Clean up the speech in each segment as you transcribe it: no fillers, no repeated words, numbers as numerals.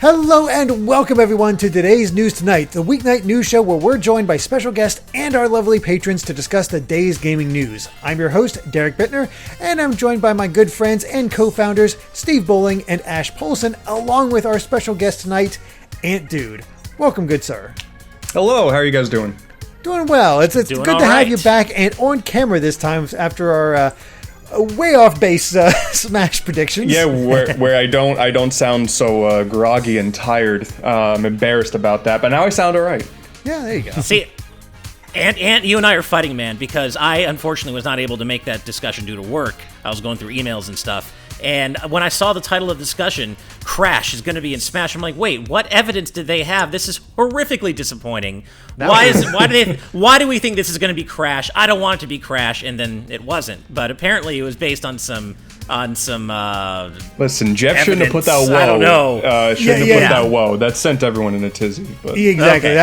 Hello and welcome everyone to today's News Tonight, the weeknight news show where we're joined by special guests and our lovely patrons to discuss the day's gaming news. I'm your host, Derek Bittner, and I'm joined by my good friends and co-founders, Steve Bowling and Ash Polson, along with our special guest tonight, AntDude. Welcome, good sir. Hello, how are you guys doing? Doing well. It's good to have you back and on camera this time after our way off base Smash predictions. Yeah, where I don't sound so groggy and tired. I'm embarrassed about that, but now I sound all right. Yeah, there you go. See, Ant, you and I are fighting, man, because I unfortunately was not able to make that discussion due to work. I was going through emails and stuff, and when I saw the title of the discussion, Crash is going to be in Smash, I'm like, wait, what evidence did they have? This is horrifically disappointing. Why do we think this is going to be Crash? I don't want it to be Crash, and then it wasn't. But apparently, it was based on some. Listen, Jeff evidence. shouldn't have put that whoa. I don't know. Shouldn't have put that whoa. That sent everyone in a tizzy. But. Exactly. Okay.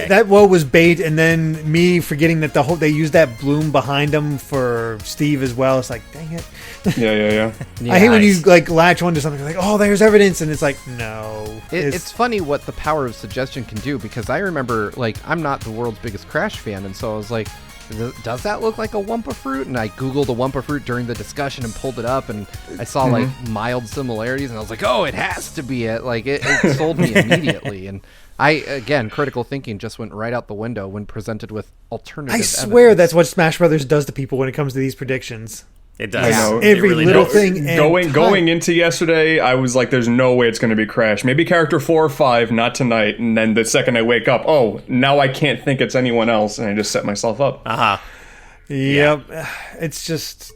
That whoa was bait, and then me forgetting that they used that bloom behind them for Steve as well. It's like, dang it. Yeah. I hate when you latch onto something like, oh, there's evidence, and it's like, no. It's funny what the power of suggestion can do, because I remember, I'm not the world's biggest Crash fan, and so I was like, does that look like a Wumpa fruit? And I googled a Wumpa fruit during the discussion and pulled it up, and I saw mild similarities, and I was like, oh, it has to be it. It sold me immediately. And again, critical thinking just went right out the window when presented with alternative evidence. I swear that's what Smash Brothers does to people when it comes to these predictions. It does. I know. Every really little thing. Going into yesterday, I was like, "There's no way it's going to be Crash. Maybe character 4 or 5, not tonight." And then the second I wake up, oh, now I can't think it's anyone else, and I just set myself up. Yep. Yeah. It's just.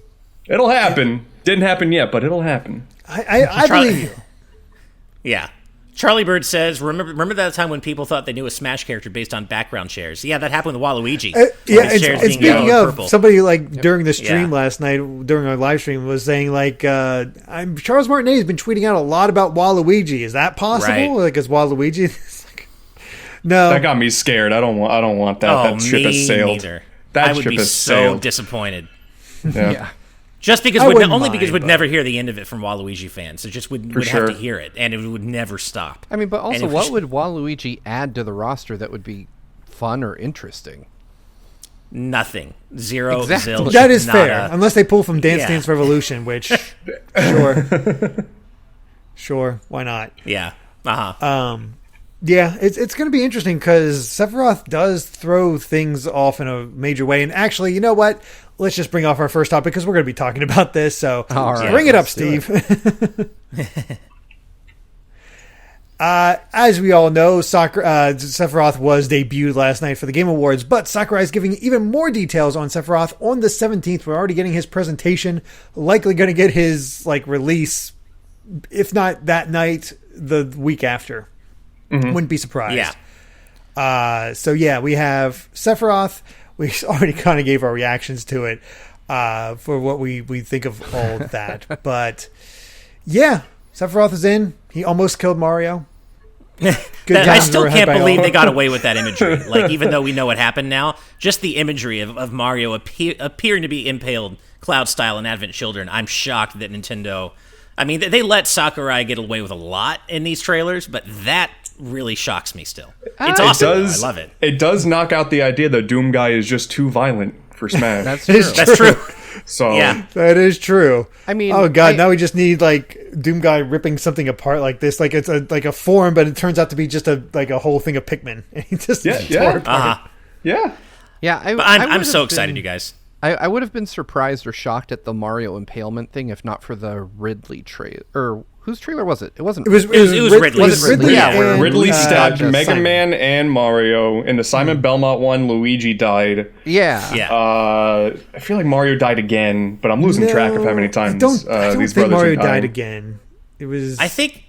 It'll happen. Didn't happen yet, but it'll happen. I believe you. Yeah. Charlie Bird says, remember that time when people thought they knew a Smash character based on background shares? Yeah, that happened with Waluigi. It's speaking of, somebody during the stream last night, during our live stream, was saying Charles Martinet has been tweeting out a lot about Waluigi. Is that possible? Right. Is Waluigi? No. That got me scared. I don't want that. That ship has sailed. Neither. That I would ship be has so sailed. disapponed. Yeah. Just because we'd never hear the end of it from Waluigi fans. It just would have to hear it, and it would never stop. I mean, but also, what would Waluigi add to the roster that would be fun or interesting? Nothing. Zero. Exactly. Zilch. That is fair, unless they pull from Dance Dance Revolution, which, sure, why not? Yeah. Yeah, it's going to be interesting because Sephiroth does throw things off in a major way. And actually, you know what? Let's just bring off our first topic because we're going to be talking about this. So bring it up, Steve. As we all know, Sephiroth was debuted last night for the Game Awards, but Sakurai is giving even more details on Sephiroth on the 17th. We're already getting his presentation, likely going to get his release, if not that night, the week after. Mm-hmm. Wouldn't be surprised. Yeah. We have Sephiroth. We already kind of gave our reactions to it for what we think of all of that. But, yeah, Sephiroth is in. He almost killed Mario. I still can't believe they got away with that imagery. Even though we know what happened now, just the imagery of Mario appearing to be impaled Cloud-style in Advent Children, I'm shocked that Nintendo... I mean, they let Sakurai get away with a lot in these trailers, but that really shocks me still. It's awesome. I love it. It does knock out the idea that Doom Guy is just too violent for Smash. That's true. That's true. So yeah, that is true. I mean, oh god, now we just need Doom Guy ripping something apart like this, it's a form, but it turns out to be just a whole thing of Pikmin. And he just tore it apart. Yeah. I'm so excited, you guys. I would have been surprised or shocked at the Mario impalement thing if not for the Ridley trailer. Or whose trailer was it? It wasn't. It was Ridley. Was it Ridley? Yeah, where Ridley stabbed Mega Simon. Man and Mario. In the Simon Belmont one, Luigi died. Yeah. I feel like Mario died again, but I'm losing track of how many times I don't these think brothers Mario are dying. died again. It was. I think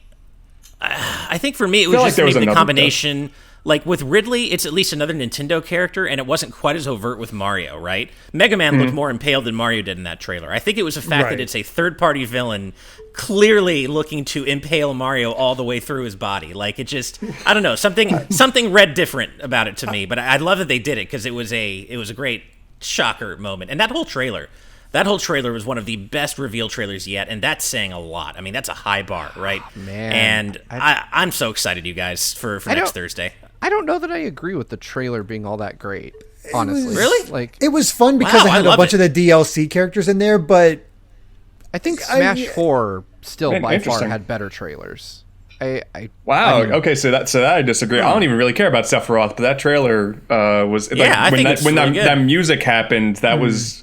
for me it was just maybe the combination. With Ridley, it's at least another Nintendo character, and it wasn't quite as overt with Mario, right? Mega Man looked more impaled than Mario did in that trailer. I think it was the fact that it's a third-party villain clearly looking to impale Mario all the way through his body. It just, I don't know, something read different about it to me, but I love that they did it because it was a great shocker moment. And that whole trailer, That whole trailer was one of the best reveal trailers yet, and that's saying a lot. I mean, that's a high bar, right? Man. And I'm so excited, you guys, for next Thursday. I don't know that I agree with the trailer being all that great, honestly. Really? Like, It was fun because it had a bunch of the DLC characters in there, but I think Smash 4 still by far interesting. had better trailers. Wow. I mean, Okay, so that I disagree. I don't even really care about Sephiroth, but that trailer was I think it's when really good. that music happened. That was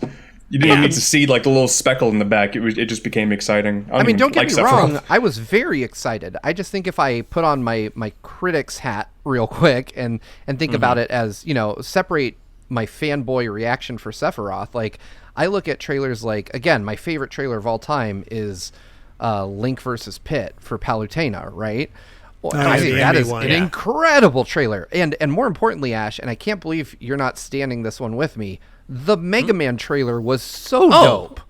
you didn't need to see like the little speckle in the back. It just became exciting. I mean, don't get me Sephiroth. wrong. I was very excited. I just think if I put on my critic's hat real quick and think about it as, separate my fanboy reaction for Sephiroth, like I look at trailers like, again, my favorite trailer of all time is Link versus Pit for Palutena, right? Well, I think that is an incredible trailer. And more importantly, Ash, and I can't believe you're not standing this one with me, the Mega Man trailer was so dope.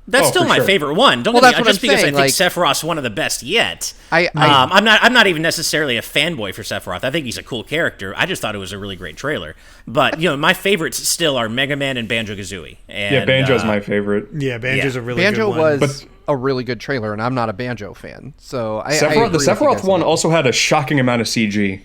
That's still my favorite one. Don't get me just because I think Sephiroth's one of the best yet. I'm not even necessarily a fanboy for Sephiroth. I think he's a cool character. I just thought it was a really great trailer. But my favorites still are Mega Man and Banjo-Kazooie. And, Banjo's my favorite. Yeah, Banjo's a really Banjo good one. was a really good trailer, and I'm not a Banjo fan. So I the agree with you Sephiroth guys one on that. also had a shocking amount of CG.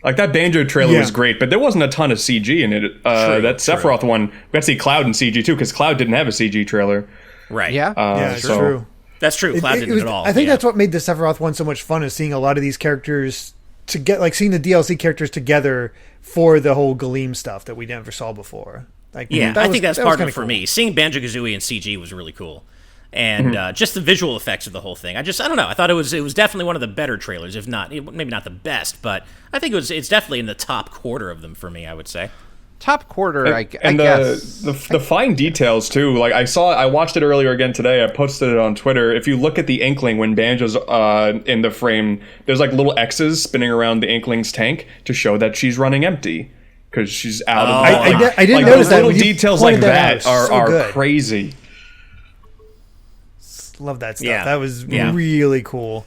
Like that Banjo trailer was great, but there wasn't a ton of CG in it. That Sephiroth one, we got to see Cloud in CG too, because Cloud didn't have a CG trailer. Right. Yeah. It's true. That's true. Cloud didn't at all. I think that's what made the Sephiroth one so much fun, is seeing a lot of these characters seeing the DLC characters together for the whole Galeem stuff that we never saw before. Like, I think that's part of it for cool. me. Seeing Banjo-Kazooie in CG was really cool. And just the visual effects of the whole thing. I don't know. I thought it was definitely one of the better trailers, if not, maybe not the best, but I think it's definitely in the top quarter of them for me, I would say. Top quarter, I and guess. the fine details too. Like I watched it earlier again today. I posted it on Twitter. If you look at the Inkling when Banjo's in the frame, there's like little X's spinning around the Inkling's tank to show that she's running empty because she's out of. I didn't notice that. Little details like that are crazy. Love that stuff. Yeah. That was really cool.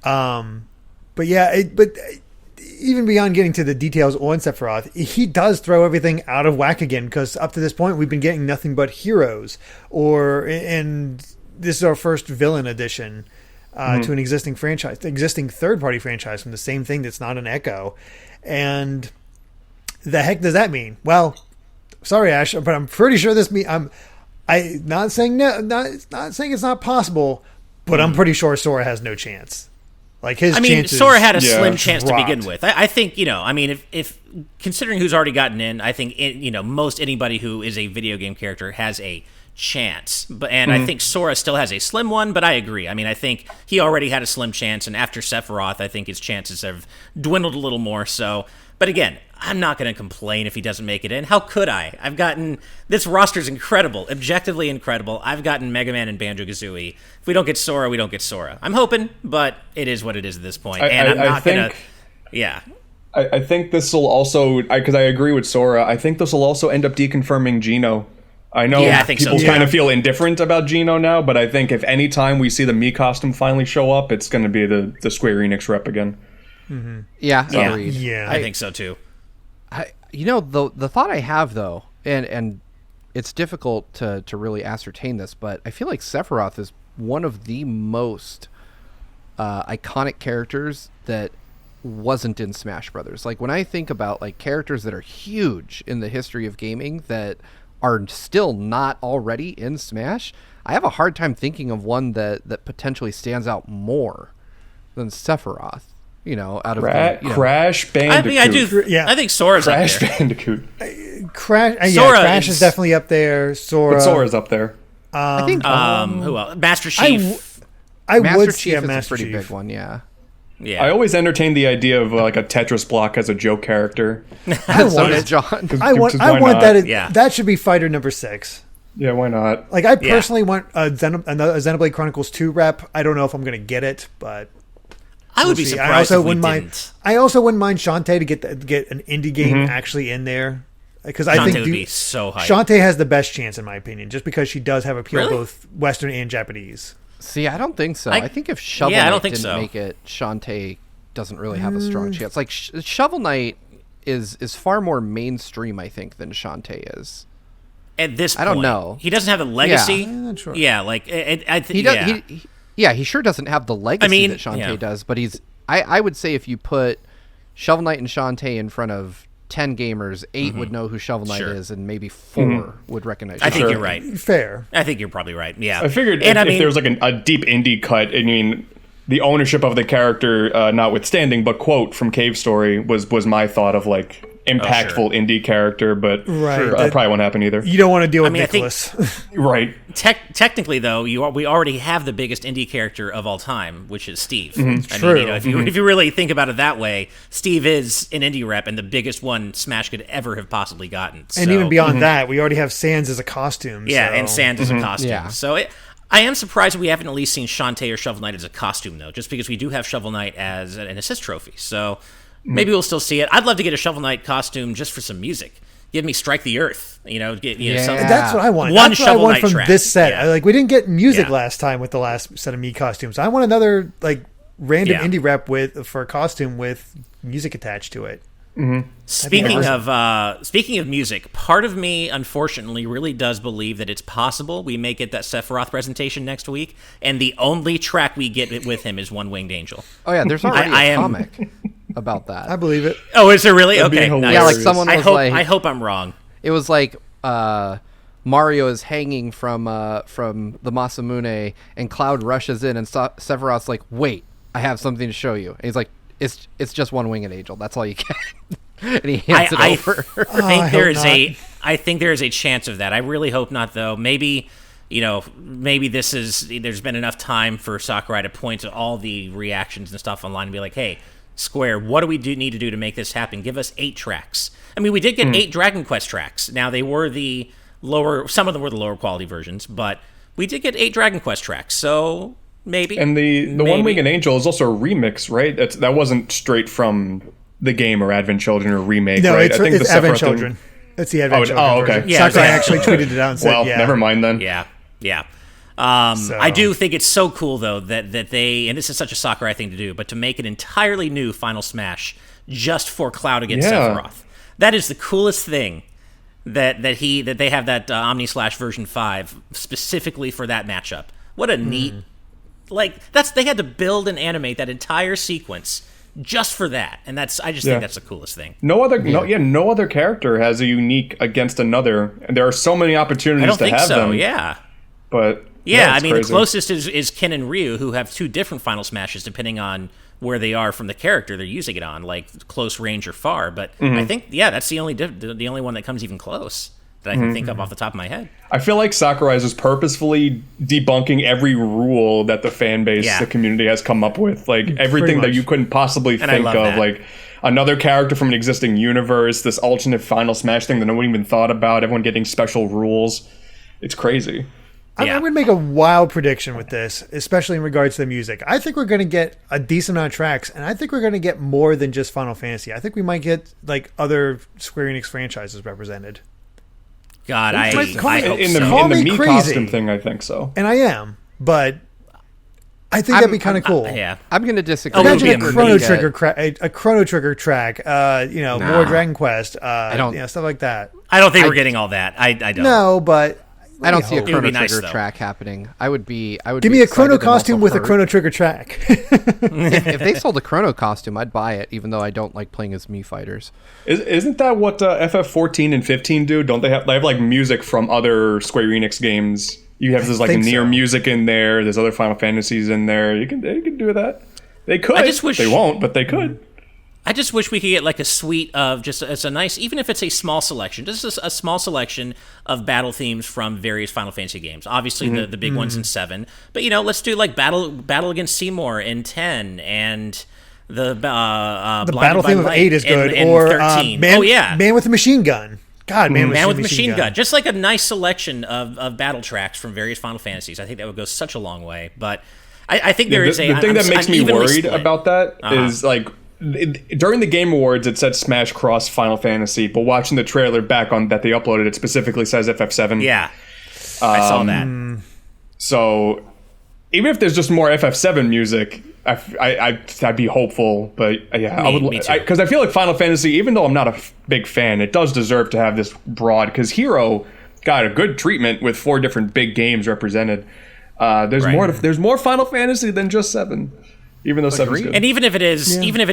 But even beyond getting to the details on Sephiroth, he does throw everything out of whack again, because up to this point we've been getting nothing but heroes, and this is our first villain addition to an existing third-party franchise from the same thing that's not an Echo. And the heck does that mean? Well, sorry, Ash, but I'm pretty sure this means I'm not saying not saying it's not possible, but I'm pretty sure Sora has no chance. Like chances, Sora had a slim chance dropped. to begin with. I think, if considering who's already gotten in, I think most anybody who is a video game character has a chance. But I think Sora still has a slim one, but I agree. I mean, I think he already had a slim chance, and after Sephiroth, I think his chances have dwindled a little more. So, but again, I'm not going to complain if he doesn't make it in. How could I? This roster's incredible, objectively incredible. I've gotten Mega Man and Banjo-Kazooie. If we don't get Sora, we don't get Sora. I'm hoping, but it is what it is at this point. I'm not going to... Yeah. I think this will also, because I agree with Sora, I think this will also end up deconfirming Geno. I know I think people so, kind of feel indifferent about Geno now, but I think if any time we see the Mii costume finally show up, it's going to be the Square Enix rep again. Mm-hmm. Yeah, agreed. Yeah, I think so too. The thought I have though, and it's difficult to really ascertain this, but I feel like Sephiroth is one of the most iconic characters that wasn't in Smash Brothers. Like when I think about like characters that are huge in the history of gaming that are still not already in Smash, I have a hard time thinking of one that potentially stands out more than Sephiroth. Out of Crash Bandicoot. I do. Yeah, I think Sora's Crash up there. Bandicoot. Crash is definitely up there. But Sora's up there. I think who else? Master Chief. Master Chief is Master a pretty Chief. big one. Yeah. Yeah. I always entertain the idea of like a Tetris block as a joke character. I want So does it. John. I want not? that. Yeah. That should be fighter number 6. Yeah, why not? Like I personally want a Xenoblade Chronicles 2 rep. I don't know if I'm going to get it, but I would be surprised if we didn't. I also wouldn't mind Shantae to get an indie game actually in there, because I think would be so hype. Shantae has the best chance in my opinion, just because she does have appeal Really? both Western and Japanese. See, I don't think so. I think if Shovel I Knight don't think didn't so. make it, Shantae doesn't really have a strong chance. Like Shovel Knight is far more mainstream, I think, than Shantae is. at this point. I don't know. He doesn't have the legacy. Yeah. I'm not sure. Yeah, like I think. He does. He sure doesn't have the legacy that Shantae yeah. does, but he's. I would say if you put Shovel Knight and Shantae in front of 10 gamers, 8 would know who Shovel Knight is, and maybe 4 would recognize. I think Shantae. you're right. Fair. I think you're probably right. Yeah. I figured and if there was like a deep indie cut, I mean, the ownership of the character, notwithstanding, but quote from Cave Story was my thought of like impactful indie character, but Right. that probably won't happen either. You don't want to deal with I think- Nicholas. Right. Technically, though, we already have the biggest indie character of all time, which is Steve. True. Mean, if you really think about it that way, Steve is an indie rep and the biggest one Smash could ever have possibly gotten. And So- even beyond that, we already have Sans as a costume. yeah, so. and Sans as a costume. Yeah. So I am surprised we haven't at least seen Shantae or Shovel Knight as a costume, though, just because we do have Shovel Knight as an assist trophy. So maybe we'll still see it. I'd love to get a Shovel Knight costume just for some music. Give me Strike the Earth, something. That's what I want. One That's what I Shovel want Knight from track. this set. Yeah. We didn't get music Yeah. last time with the last set of Mii costumes. I want another like random Yeah. indie rep for a costume with music attached to it. Speaking of music, part of me unfortunately really does believe that it's possible we may get that Sephiroth presentation next week, and the only track we get with him is One Winged Angel. Oh yeah, there's already I a am- comic about that. I believe it. Oh, is there really? That'd be Okay, hilarious. nice. Yeah, like someone was I hope I'm wrong. It was like Mario is hanging from the Masamune, and Cloud rushes in, and Sephiroth's like, "Wait, I have something to show you." And he's like, "It's just one winged angel. That's all you get." And he hands it over. I think there is a chance of that. I really hope not, though. Maybe there's been enough time for Sakurai to point to all the reactions and stuff online and be like, "Hey, Square, what do we need to do to make this happen? Give us 8 tracks." I mean, we did get 8 Dragon Quest tracks. Now they were some of them were the lower quality versions, but we did get 8 Dragon Quest tracks. So maybe. And the One Winged Angel is also a remix, right? That wasn't straight from the game or Advent Children or remake, No, right? it's Advent Children. It's the Advent Children. oh, okay. version. Yeah, Sakurai yeah. actually tweeted it out and said, Well, "Yeah, never mind then. Yeah. So- I do think it's so cool, though, that they, and this is such a Sakurai thing to do, but to make an entirely new Final Smash just for Cloud against Yeah. Sephiroth. That is the coolest thing that they have that Omni Slash version 5 specifically for that matchup. What a neat, they had to build and animate that entire sequence just for that, and I just think that's the coolest thing. No other character has a unique against another, and there are so many opportunities I don't to think have so. them. Yeah. But Yeah, I it's mean, crazy. the closest is Ken and Ryu, who have 2 different Final Smashes depending on where they are from the character they're using it on, like close range or far. But I think, that's the only one that comes even close that I can think of off the top of my head. I feel like Sakurai is purposefully debunking every rule that the fan base, the community has come up with. Like everything that much. you couldn't possibly And I think love of. that. Like another character from an existing universe, this alternate Final Smash thing that no one even thought about, everyone getting special rules. It's crazy. I'm going to make a wild prediction with this, especially in regards to the music. I think we're going to get a decent amount of tracks, and I think we're going to get more than just Final Fantasy. I think we might get like other Square Enix franchises represented. God, I hope In so. the Call me Mii crazy. costume thing, I think so. And I am, but I think that'd be kind of cool. Yeah. I'm going to disagree. Oh, it would Imagine be a Chrono amazing. Trigger, a Chrono Trigger track. More Dragon Quest. Stuff like that. I don't think we're getting all that. I don't. No, let I don't me see a hope. It would Chrono be nice, Trigger though. track happening. Give Give me a Chrono costume with a Chrono Trigger track. If they sold a Chrono costume, I'd buy it, even though I don't like playing as Mii fighters. Isn't that what FF14 and 15 do? Don't they have like music from other Square Enix games? You have this like think Nier so. music in there. There's other Final Fantasies in there. They can do that. They could. I just wish- they won't, but they could. I just wish we could get like a suite of just it's a nice, even if it's a small selection, just a small selection of battle themes from various Final Fantasy games. Obviously, the big ones in 7, but let's do like battle against Seymour in 10, and the The Blinded battle by theme of Light 8 is good. in Or 13. Man with a Machine Gun. God, Man with Machine Gun. Just like a nice selection of battle tracks from various Final Fantasies. I think that would go such a long way. But I think there is The thing that makes me evenly worried split. about that is like during the Game Awards it said Smash Cross Final Fantasy, but watching the trailer back on that they uploaded, it specifically says FF7. Yeah, I saw that. So even if there's just more FF7 music, I'd be hopeful. But I would, me too. because I feel like Final Fantasy, even though I'm not a big fan, it does deserve to have this broad. Because Hero got a good treatment with 4 different big games represented. There's more Final Fantasy than just 7. Even though 7's good. And even if it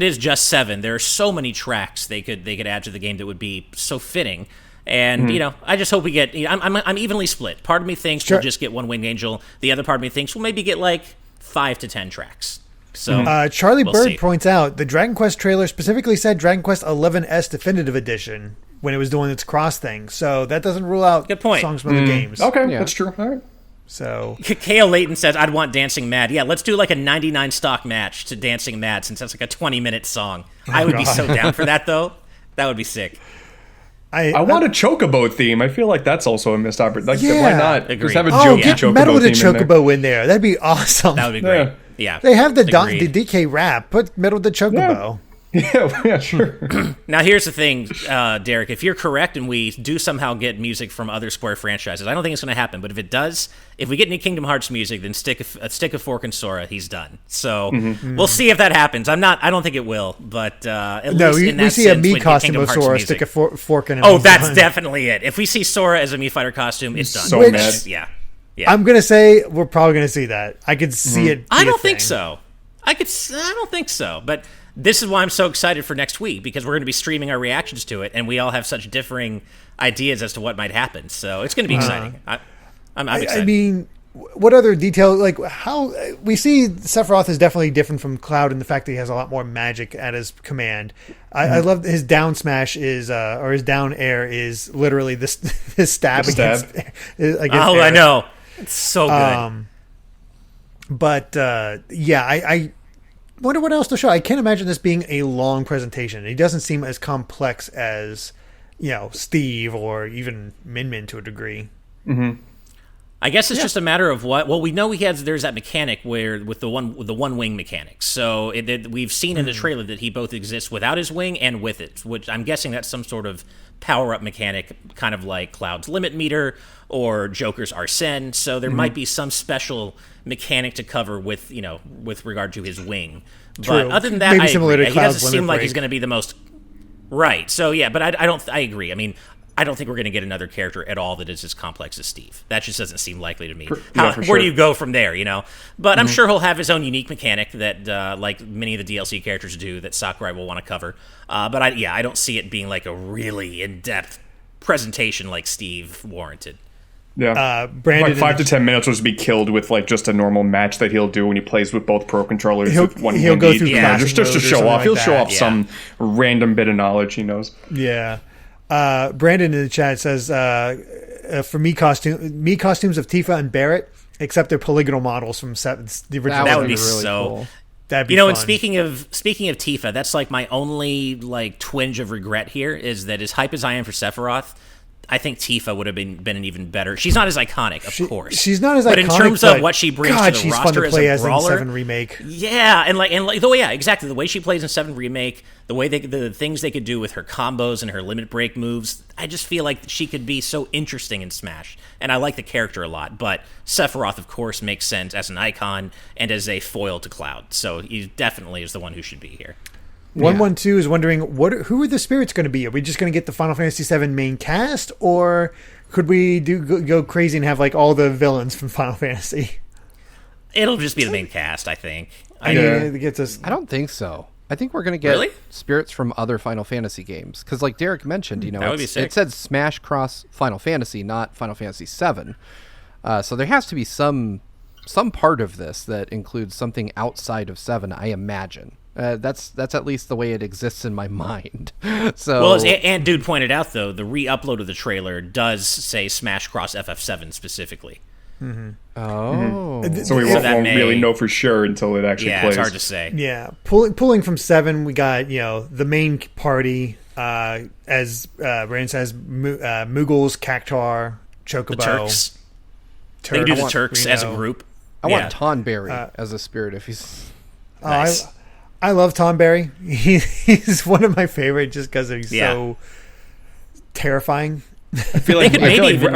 is just 7, there are so many tracks they could add to the game that would be so fitting. And I just hope we get. I'm evenly split. Part of me thinks we'll just get one Winged Angel. The other part of me thinks we'll maybe get like 5 to 10 tracks. So Charlie we'll Bird see. points out the Dragon Quest trailer specifically said Dragon Quest 11S Definitive Edition when it was doing its cross thing. So that doesn't rule out Good point. songs from other games. Okay, that's true. All right. So Kale Layton says, I'd want Dancing Mad. Yeah, let's do like a 99 stock match to Dancing Mad since that's like a 20-minute song. I would be so down for that, though. That would be sick. I want a Chocobo theme. I feel like that's also a missed opportunity. Like, why not Agreed. just have a Oh, jokey get Chocobo Metal with a theme in there? Chocobo in there. That'd be awesome. That would be great. Yeah. They have the Agreed. DK rap. Put Metal with the Chocobo. Yeah, sure. Now, here's the thing, Derek. If you're correct and we do somehow get music from other Square franchises, I don't think it's going to happen. But if it does, if we get any Kingdom Hearts music, then stick a fork in Sora. He's done. So we'll see if that happens. I don't think it will. But at least in that we see a sense, Mii we'd get costume Kingdom of Hearts Sora, music. stick a fork in it. Oh, that's definitely it. If we see Sora as a Mii Fighter costume, it's done. So mad. Yeah. I'm going to say we're probably going to see that. I could see it. I don't think so. I don't think so. But this is why I'm so excited for next week, because we're going to be streaming our reactions to it, and we all have such differing ideas as to what might happen. So it's going to be exciting. I'm excited. I mean, what other detail? Like how we see Sephiroth is definitely different from Cloud in the fact that he has a lot more magic at his command. I love his down smash is or his down air is literally this his stab. Against I air. know. It's so good. But I wonder what else to show. I can't imagine this being a long presentation. He doesn't seem as complex as Steve or even Min Min to a degree. I guess it's just a matter of what. Well, we know there's that mechanic where with the one wing mechanic. So we've seen in the trailer that he both exists without his wing and with it, which I'm guessing that's some sort of power up mechanic, kind of like Cloud's limit meter or Joker's Arsene. So there might be some special mechanic to cover with regard to his wing. True. But other than that, Maybe I similar agree. to He doesn't Cloud's seem limit like break. he's going to be the most right. So yeah, but I agree. I mean, I don't think we're going to get another character at all that is as complex as Steve. That just doesn't seem likely to me. Where do you go from there, But I'm sure he'll have his own unique mechanic that, like many of the DLC characters do, that Sakurai will want to cover. But I don't see it being like a really in-depth presentation like Steve warranted. Yeah. Brandon, like 5 to 10 minutes will just be killed with like just a normal match that he'll do when he plays with both pro controllers. He'll go through just to show off. He'll show off some random bit of knowledge he knows. Yeah. Brandon in the chat says, for Mii costumes of Tifa and Barrett, except they're polygonal models from the original. That would be really so cool. That'd be fun. And speaking of Tifa, that's like my only like twinge of regret here is that as hype as I am for Sephiroth, I think Tifa would have been an even better. She's not as iconic, of course. She's not as iconic, but in terms of what she brings to the she's roster fun to play as a in brawler, 7 remake. Yeah, exactly. The way she plays in 7 remake, the way the things they could do with her combos and her limit break moves, I just feel like she could be so interesting in Smash. And I like the character a lot, but Sephiroth, of course, makes sense as an icon and as a foil to Cloud. So he definitely is the one who should be here. 112 is wondering who are the spirits going to be? Are we just going to get the Final Fantasy VII main cast, or could we go crazy and have like all the villains from Final Fantasy? It'll just be the main cast, I think. I mean, it gets us. I don't think so. I think we're going to get spirits from other Final Fantasy games. Because like Derek mentioned, that would be sick. It said Smash Cross Final Fantasy, not Final Fantasy VII. So there has to be some part of this that includes something outside of 7, I imagine. That's at least the way it exists in my mind. So, well, as AntDude pointed out, though, the re-upload of the trailer does say Smash Cross FF7 specifically. Oh. So we won't really know for sure until it actually plays. It's hard to say. Yeah, pulling from 7, we got the main party as Brandon says, Moogles, Cactuar, Chocobo, the Turks. They can do the Turks as a group. I want Tonberry as a spirit if he's nice. I love Tonberry. He's one of my favorite just because he's so terrifying. I feel like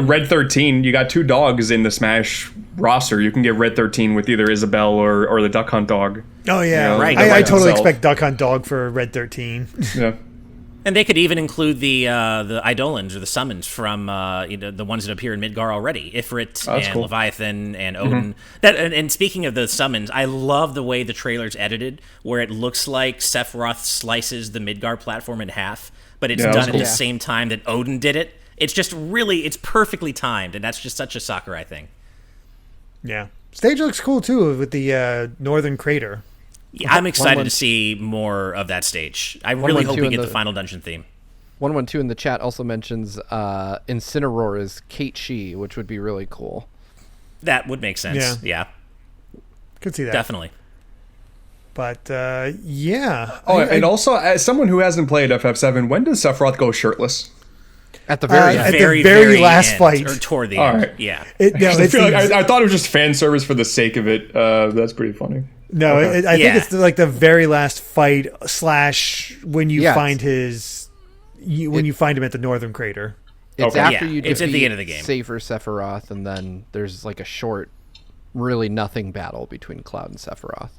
Red 13, you got 2 dogs in the Smash roster. You can get Red 13 with either Isabelle or the Duck Hunt dog. Oh, yeah. Right. I totally expect Duck Hunt dog for Red 13. Yeah. And they could even include the Eidolons or the summons from the ones that appear in Midgar already, Ifrit and cool. Leviathan and Odin. And speaking of the summons, I love the way the trailer's edited, where it looks like Sephiroth slices the Midgar platform in half, but it's done at the same time that Odin did it. It's just it's perfectly timed, and that's just such a Sakurai thing. Yeah. Stage looks cool, too, with the northern crater. Yeah, I'm excited to see more of that stage. I really hope we get the final dungeon theme. 112 in the chat also mentions Incineroar is Kate Shi, which would be really cool. That would make sense. Yeah. Could see that. Definitely. But, yeah. And also, as someone who hasn't played FF7, when does Sephiroth go shirtless? At the very at end. the very last end, fight. Or toward the end. Right. Yeah. I feel like I thought it was just fan service for the sake of it. That's pretty funny. No, I think it's like the very last fight / when you find you find him at the northern crater. It's after you it's defeat at the end of the game. Safer Sephiroth, and then there's like a short, really nothing battle between Cloud and Sephiroth.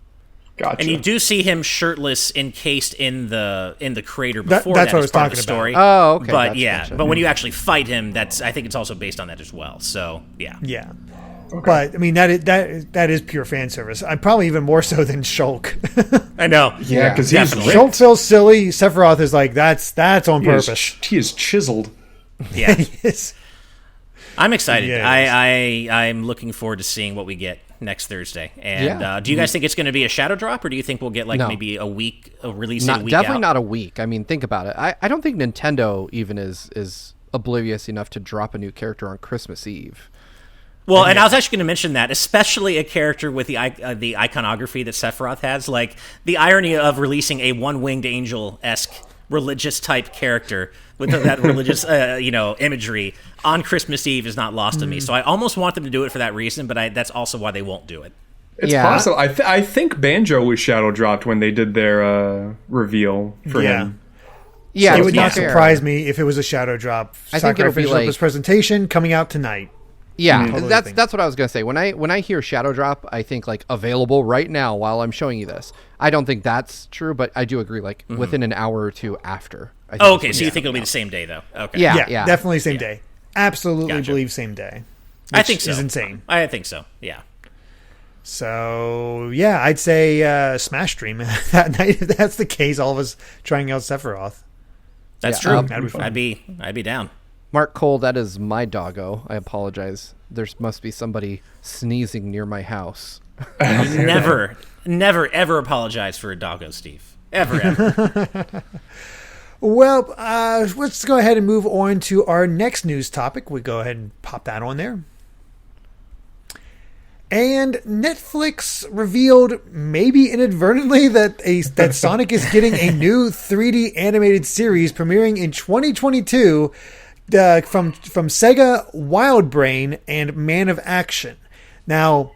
Gotcha. And you do see him shirtless, encased in the crater before that's what I was part of talking the story. Oh, okay. But Gotcha. but when you actually fight him, I think it's also based on that as well. So yeah. Yeah. Okay. But I mean that is pure fan service. I'm probably even more so than Shulk. I know. Yeah, because he's ripped. Shulk feels silly. Sephiroth is like that's on purpose. He is chiseled. Yeah. He is. I'm excited. Yes. I'm looking forward to seeing what we get next Thursday. And do you guys think it's going to be a shadow drop, or do you think we'll get maybe a release a week definitely out? not a week. I mean, think about it. I don't think Nintendo even is oblivious enough to drop a new character on Christmas Eve. Well, and I was actually going to mention that, especially a character with the iconography that Sephiroth has. Like, the irony of releasing a one-winged angel-esque religious-type character with that religious, imagery on Christmas Eve is not lost on me. So I almost want them to do it for that reason, but that's also why they won't do it. It's possible. I think Banjo was shadow dropped when they did their reveal for him. Yeah, it would not surprise me if it was a shadow drop. I think it'll be like this presentation coming out tonight. Yeah, that's what I was gonna say. When I hear shadow drop, I think like available right now while I'm showing you this. I don't think that's true, but I do agree. Like within an hour or two after. Okay, so you think it'll be the same day though? Okay. Yeah, definitely same day. Absolutely believe same day. I think so. Is insane. I think so. Yeah. So yeah, I'd say Smash Stream that night. If that's the case, all of us trying out Sephiroth. That's true. That'd be fun. I'd be down. Mark Cole, that is my doggo. I apologize. There must be somebody sneezing near my house. Never, ever apologize for a doggo, Steve. Ever. Well, let's go ahead and move on to our next news topic. We go ahead and pop that on there. And Netflix revealed, maybe inadvertently, that Sonic is getting a new 3D animated series premiering in 2022 from Sega Wild Brain and Man of Action. Now,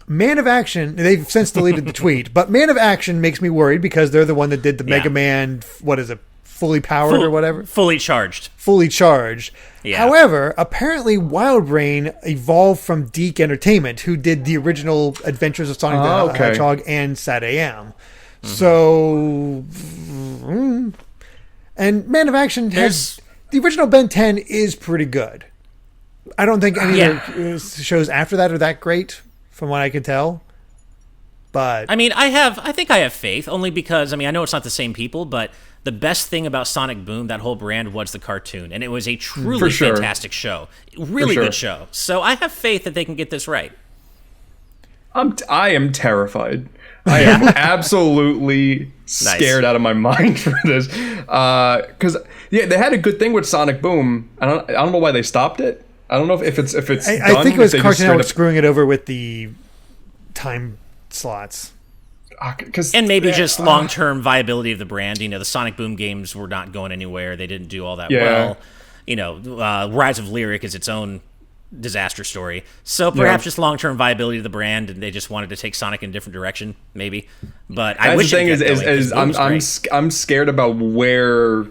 Man of Action, they've since deleted the tweet, but Man of Action makes me worried because they're the one that did the Mega Man, what is it, fully powered or whatever? Fully charged. Fully charged. Yeah. However, apparently Wild Brain evolved from Deke Entertainment, who did the original Adventures of Sonic the Hedgehog and Sad AM. So, and Man of Action has... The original Ben 10 is pretty good. I don't think any of the shows after that are that great, from what I can tell. But I mean, I think I have faith, only because, I mean, I know it's not the same people, but the best thing about Sonic Boom, that whole brand, was the cartoon. And it was a truly fantastic show. Really good show. So I have faith that they can get this right. I am terrified. I am absolutely scared out of my mind for this. Because they had a good thing with Sonic Boom. I don't know why they stopped it. I don't know if it's I think it was Cartoon Network screwing it over with the time slots. And maybe just long-term viability of the brand. You know, the Sonic Boom games were not going anywhere. They didn't do all that well. You know, Rise of Lyric is its own disaster story. So perhaps just long-term viability of the brand, and they just wanted to take Sonic in a different direction, maybe. But I wish the thing is I'm scared about where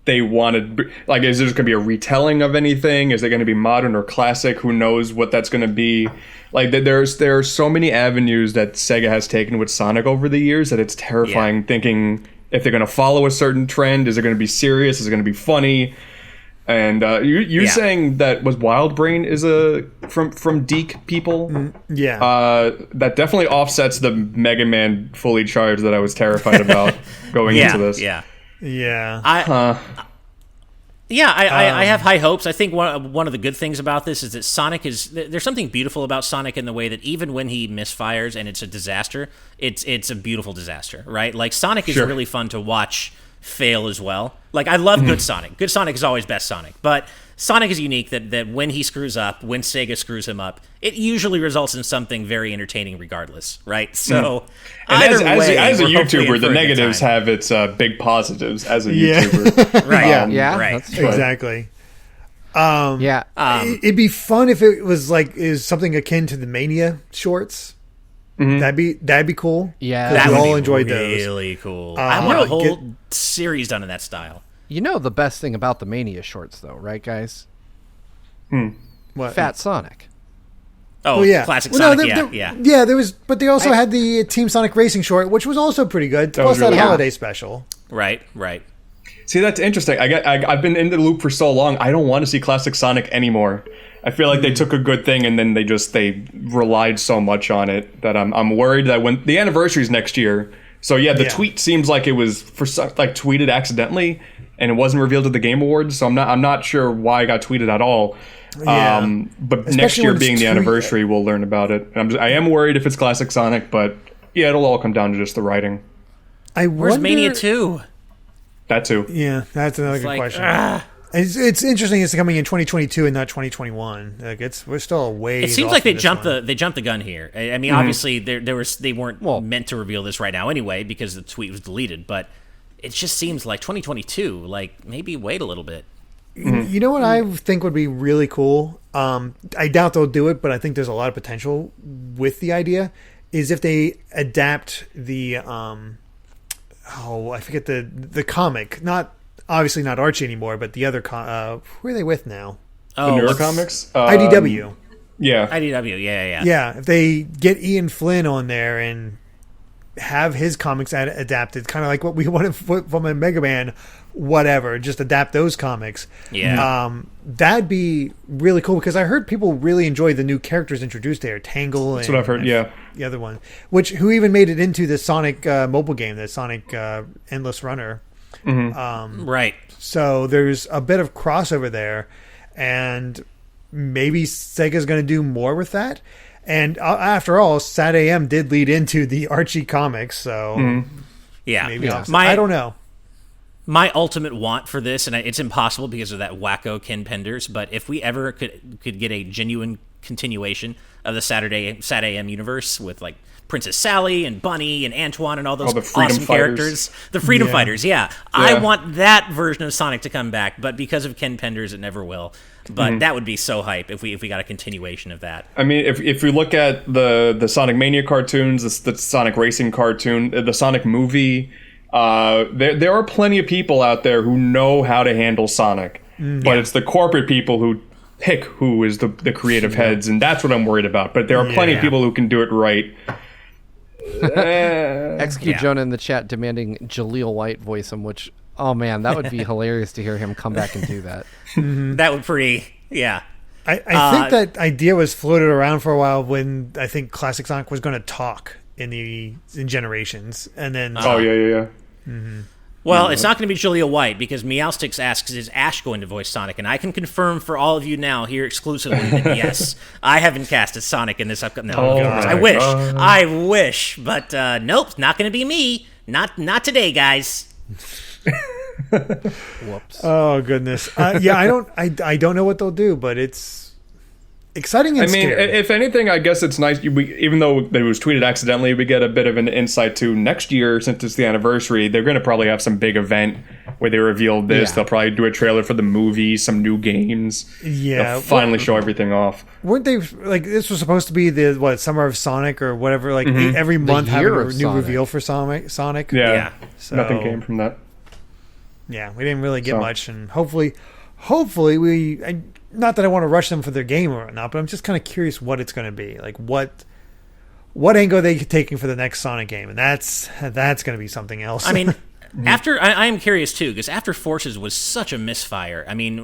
they wanted. Like, is there going to be a retelling of anything? Is it going to be modern or classic? Who knows what that's going to be? Like, there are so many avenues that Sega has taken with Sonic over the years that it's terrifying thinking if they're going to follow a certain trend. Is it going to be serious? Is it going to be funny? And you're saying that was Wild Brain is from Deke people? Yeah. That definitely offsets the Mega Man Fully Charged that I was terrified about going into this. Yeah. Yeah. I have high hopes. I think one of the good things about this is that Sonic there's something beautiful about Sonic in the way that even when he misfires and it's a disaster, it's a beautiful disaster, right? Like Sonic is really fun to watch fail as well. Like I love good Sonic. Good Sonic is always best Sonic, but Sonic is unique that when he screws up, when Sega screws him up, it usually results in something very entertaining regardless, right? So and as a we're hopefully in YouTuber, for the a good negatives time. have its big positives as a YouTuber. Right. Yeah, Right. that's true. Exactly. Yeah. It'd be fun if it was is something akin to the Mania shorts. That'd be cool. Yeah. 'Cause That we would all be enjoyed those. really cool. I want a whole get- series done in that style. You know the best thing about the Mania shorts, though, right, guys? What? Fat Sonic. Oh, Well, yeah. classic Well, no, Sonic, there- Yeah, there was, but they also had the Team Sonic Racing short, which was also pretty good. Plus was that really good. holiday special. Right. See, that's interesting. I've been in the loop for so long. I don't want to see classic Sonic anymore. I feel like they took a good thing and then they relied so much on it that I'm worried that when the anniversary is next year. So the tweet seems like it was tweeted accidentally and it wasn't revealed at the Game Awards. So I'm not sure why it got tweeted at all. Yeah. But Especially next year when it's being the anniversary, we'll learn about it. I am worried if it's classic Sonic, but it'll all come down to just the writing. Where's Mania 2? That too. Yeah, that's another good question. It's interesting. It's coming in 2022 and not 2021. We're still a ways. It seems off like they of this jumped one. the gun here. I mean, obviously they weren't meant to reveal this right now anyway because the tweet was deleted. But it just seems like 2022. Like maybe wait a little bit. You know what I think would be really cool? I doubt they'll do it, but I think there's a lot of potential with the idea. Is if they adapt the I forget the comic, obviously not Archie anymore, but the other who are they with now? The Neurocomics? IDW. Yeah. IDW, yeah. Yeah, if they get Ian Flynn on there and have his comics adapted, kind of like what we wanted from a Mega Man, whatever, just adapt those comics. Yeah. That'd be really cool because I heard people really enjoy the new characters introduced there, Tangle. That's what I've heard, yeah. The other one, who even made it into the Sonic mobile game, the Sonic Endless Runner. Right. So there's a bit of crossover there, and maybe Sega's going to do more with that. And after all, Sat AM did lead into the Archie comics, so Yeah. maybe I I don't know. My ultimate want for this, and it's impossible because of that wacko Ken Penders, but if we ever could get a genuine continuation of the Sat AM universe with like Princess Sally and Bunny and Antoine and all those the Freedom awesome Fighters. characters, the Freedom Fighters, I want that version of Sonic to come back, but because of Ken Penders, it never will. But that would be so hype if we got a continuation of that. I mean, if we look at the Sonic Mania cartoons, the Sonic Racing cartoon, the Sonic movie, there are plenty of people out there who know how to handle Sonic, but it's the corporate people who pick who is the creative heads, and that's what I'm worried about. But there are plenty of people who can do it right. Execute Jonah in the chat demanding Jaleel White voice him, which, oh man, that would be hilarious to hear him come back and do that. That would I I think that idea was floated around for a while when I think Classic Sonic was going to talk in Generations, and then Yeah. Well, it's not going to be Julia White because Meowsticks asks, is Ash going to voice Sonic? And I can confirm for all of you now here exclusively that yes, I haven't cast as Sonic in this upcoming. No, I wish, but nope, not going to be me. Not today, guys. Whoops. Oh goodness. I don't know what they'll do, but it's exciting and scary. If anything, I guess it's nice. Even though it was tweeted accidentally, we get a bit of an insight to next year, since it's the anniversary. They're going to probably have some big event where they reveal this. Yeah. They'll probably do a trailer for the movie, some new games. Yeah, They'll finally show everything off. Weren't they like this was supposed to be the Summer of Sonic or whatever? Like every month having year a of new Sonic. reveal for Sonic. Yeah. So, Nothing came from that. Yeah, we didn't really get much, and hopefully we. Not that I want to rush them for their game or not, but I'm just kind of curious what it's going to be. Like what angle are they taking for the next Sonic game, and that's going to be something else. I mean, After I am curious too, because after Forces was such a misfire. I mean,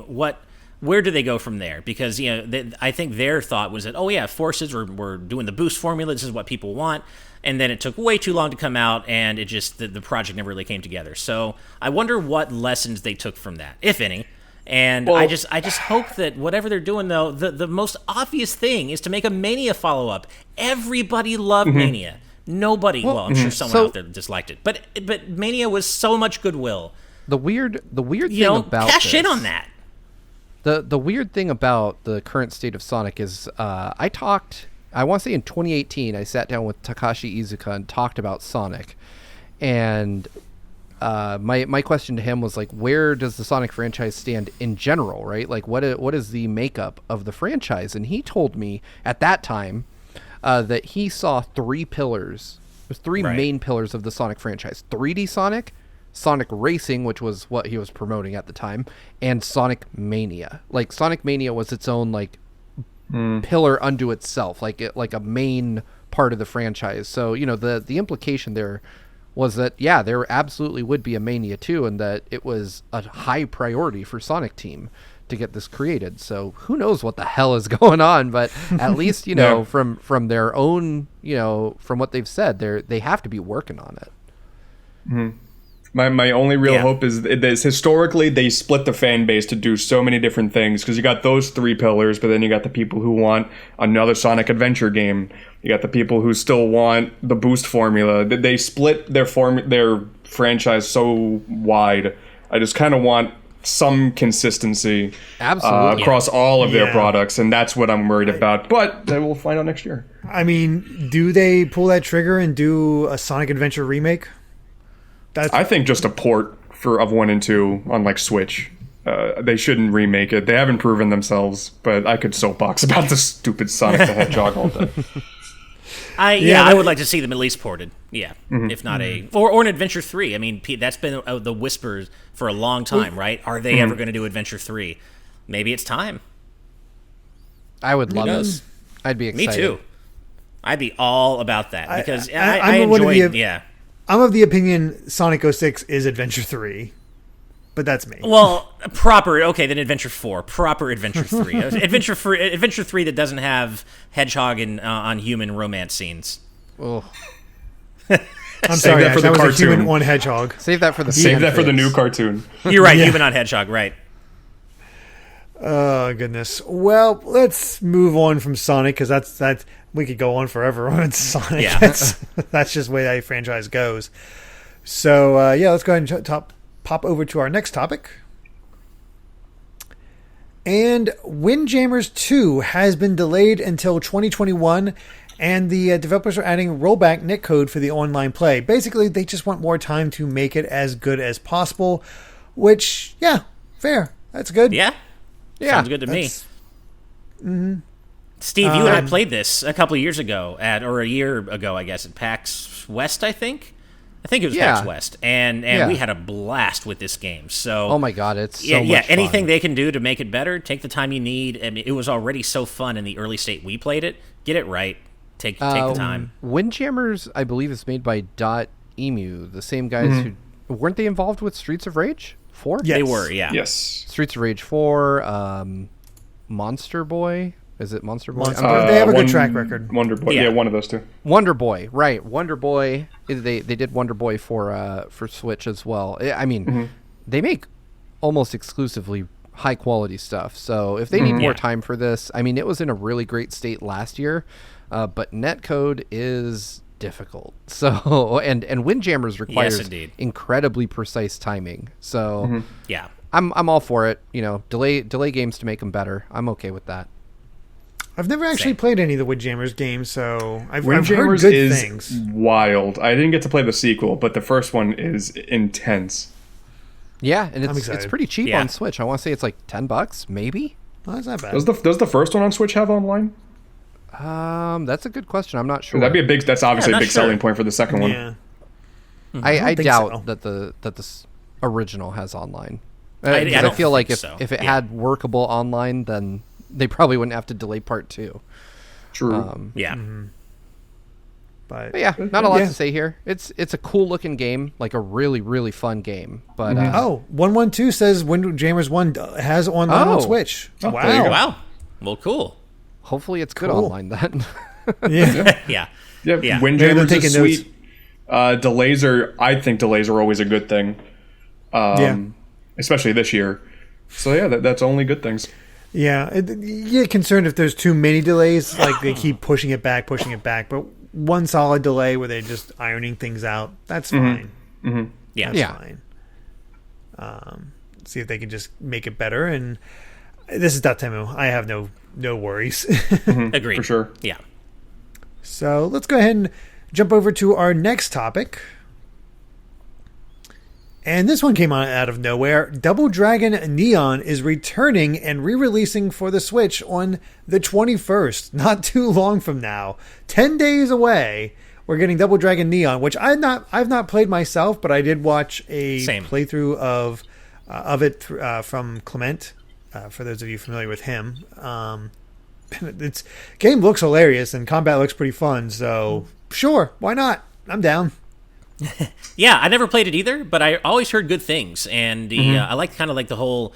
where do they go from there? Because I think their thought was that, oh yeah, Forces we're doing the boost formula. This is what people want, and then it took way too long to come out, and it just the project never really came together. So I wonder what lessons they took from that, if any. And I just hope that whatever they're doing, though, the most obvious thing is to make a Mania follow-up. Everybody loved Mania. Nobody, I'm sure someone out there disliked it, but Mania was so much goodwill. The weird thing about cash in on that. The weird thing about the current state of Sonic is I want to say in 2018, I sat down with Takashi Iizuka and talked about Sonic, and my question to him was like, where does the Sonic franchise stand in general, right? Like, what is the makeup of the franchise? And he told me at that time that he saw three pillars. There's three main pillars of the Sonic franchise: 3D Sonic, Sonic Racing, which was what he was promoting at the time, and Sonic Mania. Like, Sonic Mania was its own pillar unto itself, like a main part of the franchise. So the implication there was that there absolutely would be a Mania 2, and that it was a high priority for Sonic Team to get this created. So who knows what the hell is going on, but at least from their own from what they've said, they have to be working on it. My only real hope is historically they split the fan base to do so many different things, because you got those three pillars, but then you got the people who want another Sonic Adventure game. You got the people who still want the boost formula. They split their franchise so wide. I just kind of want some consistency across all of their products, and that's what I'm worried about. But we'll find out next year. I mean, do they pull that trigger and do a Sonic Adventure remake? I think just a port of 1 and 2 on Switch. They shouldn't remake it. They haven't proven themselves, but I could soapbox about the stupid Sonic the Hedgehog all day. I would like to see them at least ported. Yeah, if not or an Adventure 3. I mean, that's been the whispers for a long time, right? Are they ever going to do Adventure 3? Maybe it's time. I would love it. I'd be excited. Me too. I'd be all about that, because I enjoyed. I'm of the opinion Sonic 06 is Adventure 3, but that's me. Well, then Adventure 4. Proper Adventure 3. Adventure 3 that doesn't have Hedgehog and on human romance scenes. Oh. I'm sorry, that for the cartoon. Was a human on Hedgehog. Save that for the the new cartoon. You're right, human on Hedgehog, right. Oh, goodness. Well, let's move on from Sonic, because that's we could go on forever on Sonic. Yeah. That's just the way that franchise goes. So, let's go ahead and pop over to our next topic. And Windjammers 2 has been delayed until 2021, and the developers are adding rollback netcode for the online play. Basically, they just want more time to make it as good as possible, which, fair. That's good. Yeah. Sounds good to me. Steve, you and I played this a couple of years ago or a year ago, I guess, at PAX West, I think. I think it was PAX West, and we had a blast with this game. So, oh my god, it's so much fun. Anything they can do to make it better, take the time you need. I mean, it was already so fun in the early state we played it. Get it right. Take the time. Windjammers, I believe, is made by .emu, the same guys who weren't they involved with Streets of Rage 4? Yes. They were, yeah. Yes. Streets of Rage 4, Monster Boy. Is it Monster Boy? They have a good track record. Wonder Boy, yeah, one of those two. Wonder Boy, right? Wonder Boy. They did Wonder Boy for Switch as well. I mean, they make almost exclusively high quality stuff. So if they need more time for this, I mean, it was in a really great state last year, but netcode is difficult. So and Windjammers requires incredibly precise timing. So I'm all for it. Delay games to make them better. I'm okay with that. I've never actually played any of the Windjammers games, so I've heard Windjammers good is things. Wild. I didn't get to play the sequel, but the first one is intense. Yeah, and it's pretty cheap on Switch. I want to say it's like $10, maybe. Oh, that's not bad. Does the first one on Switch have online? That's a good question. I'm not sure. That's obviously a big selling point for the second one. Yeah. I doubt that the original has online. I feel like if it had workable online, then they probably wouldn't have to delay part 2. True. But yeah, not a lot to say here. It's a cool looking game, like a really, really fun game. But 112 says Windjammers 1 has online on Switch. Oh, there you go. Wow. Well, cool. hopefully it's good online then. Yeah. Windjammers is sweet. I think delays are always a good thing. Especially this year. So yeah, that's only good things. Yeah, you get concerned if there's too many delays, like they keep pushing it back, but one solid delay where they're just ironing things out, that's fine. Mm-hmm. Yeah. That's fine. See if they can just make it better, and this is Dotemu. I have no worries. Agreed. For sure. Yeah. So let's go ahead and jump over to our next topic. And this one came out of nowhere. Double Dragon Neon is returning and re-releasing for the Switch on the 21st. Not too long from now. 10 days away, we're getting Double Dragon Neon, which I've not played myself, but I did watch a playthrough of it from Clement, for those of you familiar with him. Game looks hilarious and combat looks pretty fun, so sure, why not? I'm down. Yeah, I never played it either, but I always heard good things, and I like kind of like the whole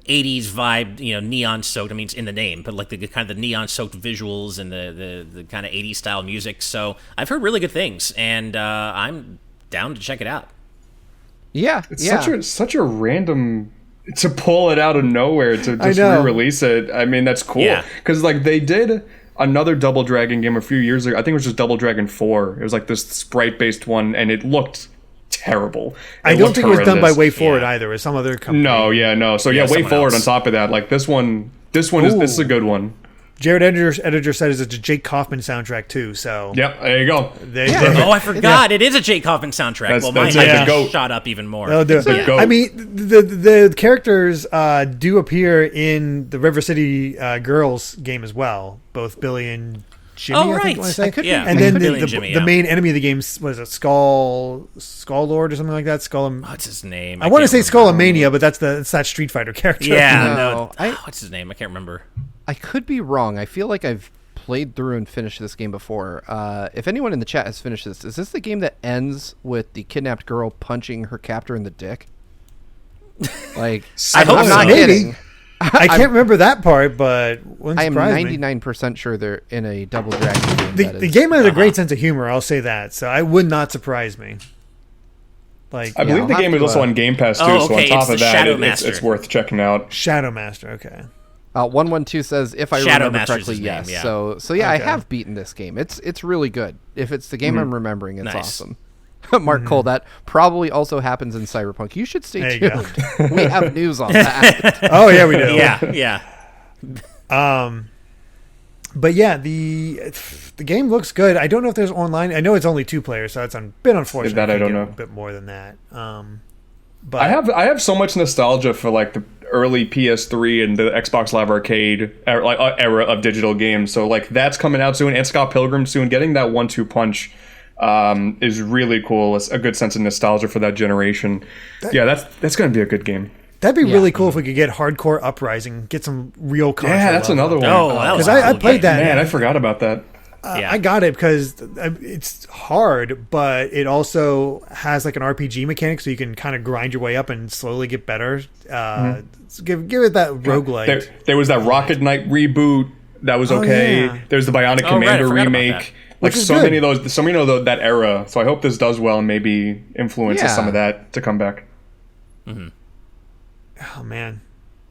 80s vibe, neon soaked. I mean, it's in the name, but like the kind of the neon soaked visuals and the kind of 80s style music. So I've heard really good things, and I'm down to check it out. Yeah, it's such a random to pull it out of nowhere to just re-release it. I mean, that's cool because like they did another Double Dragon game a few years ago. I think it was just Double Dragon 4. It was like this sprite-based one, and it looked terrible. I don't think it was done by Way Forward either. It was some other company. No. So Way Forward on top of that. Like this one is a good one. Jared Editor said it's a Jake Kaufman soundtrack too. So yep, there you go. Oh, I forgot. It is a Jake Kaufman soundtrack. Mine shot up even more. I mean, the characters do appear in the River City Girls game as well. Both Billy and Jimmy. Oh, I right. think, I say. And then Jimmy, the main enemy of the game was a Skull Lord or something like that. What's his name? I want to say Skullomania, but that's that Street Fighter character. Yeah, what's his name? I can't remember. I could be wrong. I feel like I've played through and finished this game before. If anyone in the chat has finished this, is this the game that ends with the kidnapped girl punching her captor in the dick? Like, I'm not kidding. I can't remember that part, but I am 99% sure they're in a Double Dragon game. The game has a great sense of humor, I'll say that. So I would not surprise me. Like, I believe the game is also on Game Pass too. So on top of that, it's worth checking out. Shadow Master, okay. 112 says, if I remember correctly, yes. Name, So yeah, I have beaten this game. It's really good. If it's the game I'm remembering, it's awesome. Mark Cole, that probably also happens in Cyberpunk. You should stay tuned. We have news on that. Oh yeah, we do. Yeah. But yeah, the game looks good. I don't know if there's online. I know it's only 2 players, so it's a bit unfortunate. That I don't know. A bit more than that. But I have so much nostalgia for like the early PS3 and the Xbox Live Arcade era of digital games. So like that's coming out soon, and Scott Pilgrim soon. Getting that 1-2 punch is really cool. It's a good sense of nostalgia for that generation. That's going to be a good game. That'd be really cool if we could get Hardcore Uprising, get some real contra. Yeah, that's another one. Oh, because I played that. Man, I forgot about that. I got it because it's hard, but it also has like an RPG mechanic, so you can kind of grind your way up and slowly get better. Give it that roguelike. There was that Rocket Knight reboot that was okay. Yeah. There's the Bionic Commander remake. Like so many of that era. So I hope this does well and maybe influences some of that to come back. Mm-hmm. Oh man.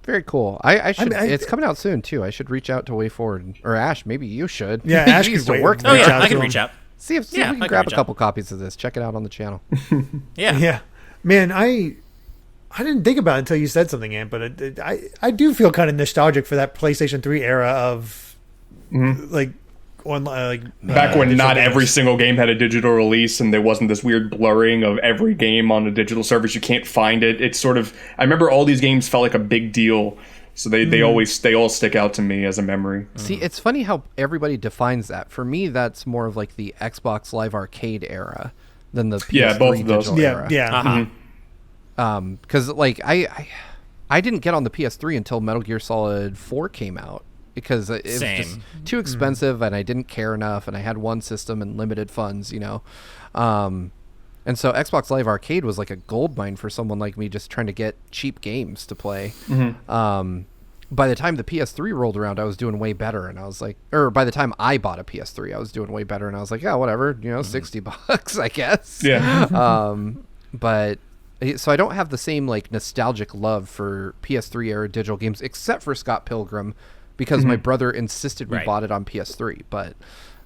Very cool. I should. It's coming out soon too. I should reach out to Way Forward, or Ash. Maybe you should. Yeah, Ash used to work. Oh yeah, I can reach out. See if we can grab a couple copies of this. Check it out on the channel. Yeah. Man, I didn't think about it until you said something, Ant. But I do feel kind of nostalgic for that PlayStation 3 era of like back when not every single game had a digital release and there wasn't this weird blurring of every game on a digital service. You can't find it. It's sort of, I remember all these games felt like a big deal. So they all stick out to me as a memory. See, it's funny how everybody defines that. For me, that's more of like the Xbox Live Arcade era than the PS3 both of those. era. Yeah. Because like I didn't get on the PS3 until Metal Gear Solid 4 came out. because it was just too expensive and I didn't care enough, and I had one system and limited funds, and so Xbox Live Arcade was like a gold mine for someone like me just trying to get cheap games to play. By the time the PS3 rolled around, I was doing way better, and I was like, or by the time I bought a PS3, I was doing way better, and I was like, yeah, whatever, $60, I guess. Yeah. But so I don't have the same like nostalgic love for PS3 era digital games, except for Scott Pilgrim, because my brother insisted we bought it on PS3. But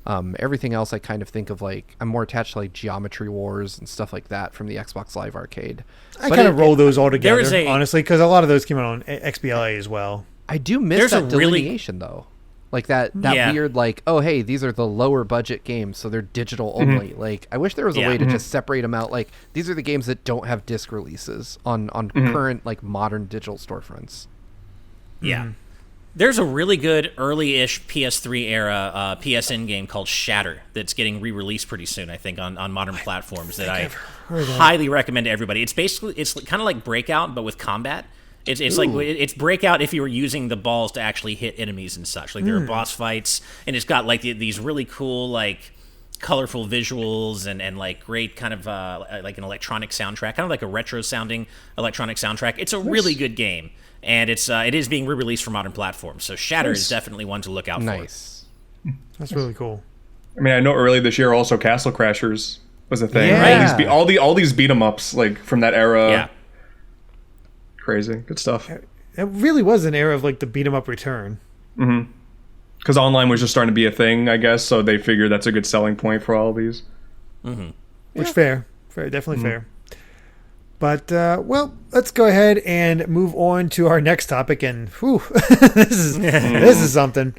everything else, I kind of think of like I'm more attached to like Geometry Wars and stuff like that from the Xbox Live Arcade. I kind of roll those all together, honestly, because a lot of those came out on XBLA as well. I do miss that delineation though. Like that weird, like, oh, hey, these are the lower budget games, so they're digital only. Like, I wish there was a way to just separate them out. Like, these are the games that don't have disc releases on current, like, modern digital storefronts. Yeah. There's a really good early-ish PS3 era PSN game called Shatter that's getting re-released pretty soon, I think, on modern platforms that I highly recommend to everybody. It's kind of like Breakout, but with combat. It's like it's Breakout if you were using the balls to actually hit enemies and such. Like there are boss fights, and it's got like these really cool like colorful visuals and like great kind of like an electronic soundtrack, kind of like a retro sounding electronic soundtrack. It's a really good game, and it is being re-released for modern platforms. So Shatter is definitely one to look out for. That's really cool. I mean, I know early this year also Castle Crashers was a thing. Yeah. Right? All these beat 'em ups like from that era. Yeah. Crazy. Good stuff. It really was an era of like the beat 'em up return. Because online was just starting to be a thing, I guess, so they figured that's a good selling point for all of these. Which fair, definitely fair. But well, let's go ahead and move on to our next topic. And whew, this is something.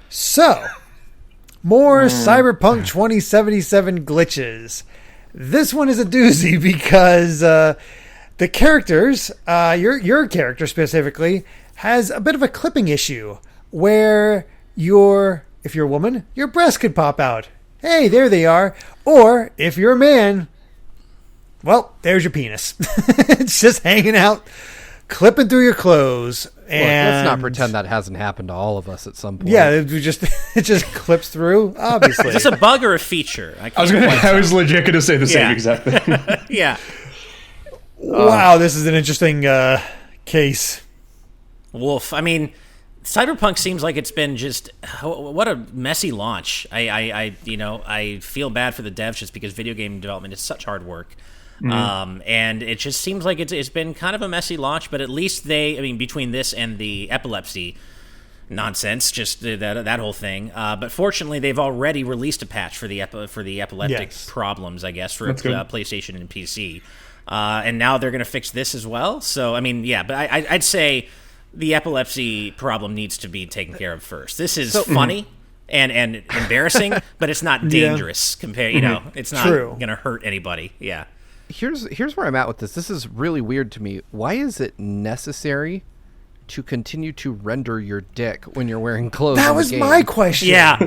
So, more Cyberpunk 2077 glitches. This one is a doozy because the characters, your character specifically, has a bit of a clipping issue where if you're a woman, your breast could pop out. Hey, there they are. Or if you're a man, well, there's your penis. It's just hanging out, clipping through your clothes. And let's not pretend that hasn't happened to all of us at some point. Yeah, it just clips through. Obviously, is this a bug or a feature? I was legit going to say the same exact thing. Yeah. Wow, this is an interesting case. Woof. I mean, Cyberpunk seems like it's been just what a messy launch. I feel bad for the devs just because video game development is such hard work. And it just seems like it's been kind of a messy launch, but at least between this and the epilepsy nonsense, just that whole thing. But fortunately, they've already released a patch for the epileptic problems, I guess, for PlayStation and PC. And now they're going to fix this as well. So, I mean, yeah, but I'd say the epilepsy problem needs to be taken care of first. This is funny and embarrassing, but it's not dangerous compared, it's not going to hurt anybody. Yeah. Here's where I'm at with this. This is really weird to me. Why is it necessary to continue to render your dick when you're wearing clothes? That was my question. Yeah.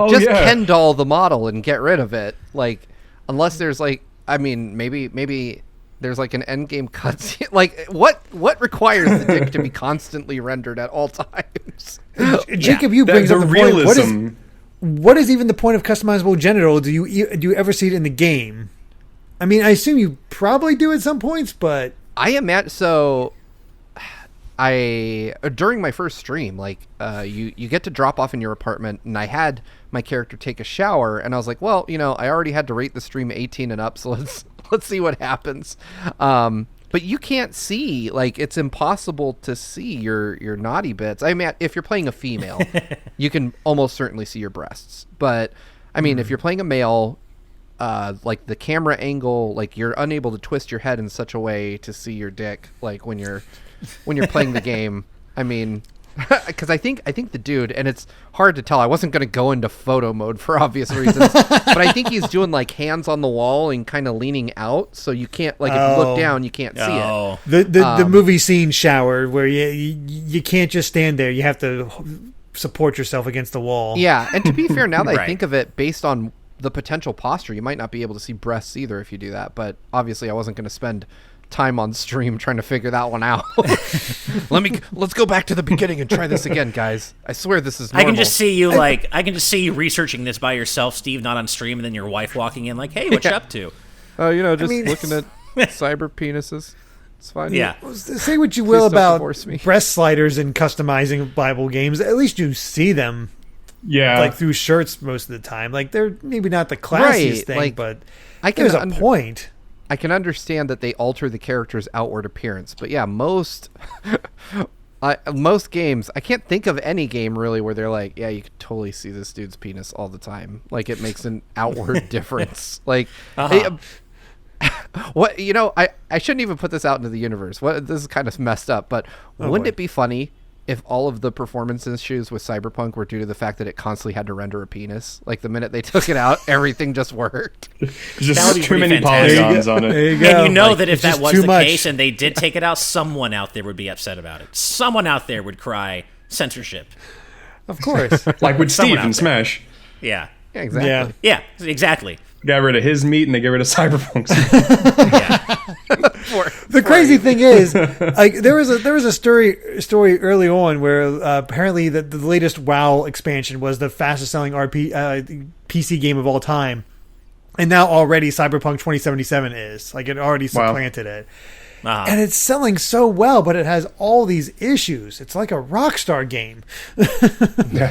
Just Ken doll the model and get rid of it. Like, unless there's like, I mean, maybe there's like an end game cutscene. Like, what requires the dick to be constantly rendered at all times? Jacob, you brings up the realism. Point. What is even the point of customizable genital? Do you ever see it in the game? I mean, I assume you probably do at some points, but I imagine so. During my first stream, like you get to drop off in your apartment, and I had my character take a shower, and I was like, well, I already had to rate the stream 18 and up, so let's see what happens. But you can't see, like, it's impossible to see your naughty bits. I mean, if you're playing a female, you can almost certainly see your breasts, but I mean, if you're playing a male, like the camera angle, like you're unable to twist your head in such a way to see your dick, like when you're playing the game. I mean, because I think the dude, and it's hard to tell. I wasn't going to go into photo mode for obvious reasons, but I think he's doing like hands on the wall and kind of leaning out, so you can't if you look down, you can't see it. The movie scene shower where you can't just stand there. You have to support yourself against the wall. Yeah, and to be fair, now that I think of it, based on the potential posture, you might not be able to see breasts either if you do that. But obviously, I wasn't going to spend time on stream trying to figure that one out. Let's go back to the beginning and try this again, guys. I swear this is normal. I can just see you researching this by yourself, Steve, not on stream, and then your wife walking in like, "Hey, what you up to?" Oh, looking at cyber penises. It's fine. Yeah. Say what you will about divorce me. breast sliders and customizing Bible games. At least you see them, like through shirts most of the time. Like they're maybe not the classiest thing, but there's a point. I can understand that they alter the character's outward appearance, but yeah, most games, I can't think of any game really where they're like, yeah, you can totally see this dude's penis all the time. Like it makes an outward difference. Like, what I shouldn't even put this out into the universe. This is kind of messed up, but wouldn't it be funny if all of the performance issues with Cyberpunk were due to the fact that it constantly had to render a penis? Like the minute they took it out, everything just worked. Just too many polygons on it. There you go. And you know Like, that if it's that just was too the much. case and they did take it out, someone out there would be upset about it. Someone out there would cry censorship. Of course. Like with Someone Steve out in there. Smash. Yeah. Yeah, exactly. Yeah. Yeah, exactly. Got rid of his meat and they get rid of Cyberpunk's. The crazy thing is, like there was a story early on where apparently the latest WoW expansion was the fastest selling PC game of all time, and now already Cyberpunk 2077 is like it already supplanted it. And it's selling so well, but it has all these issues. It's like a Rockstar game.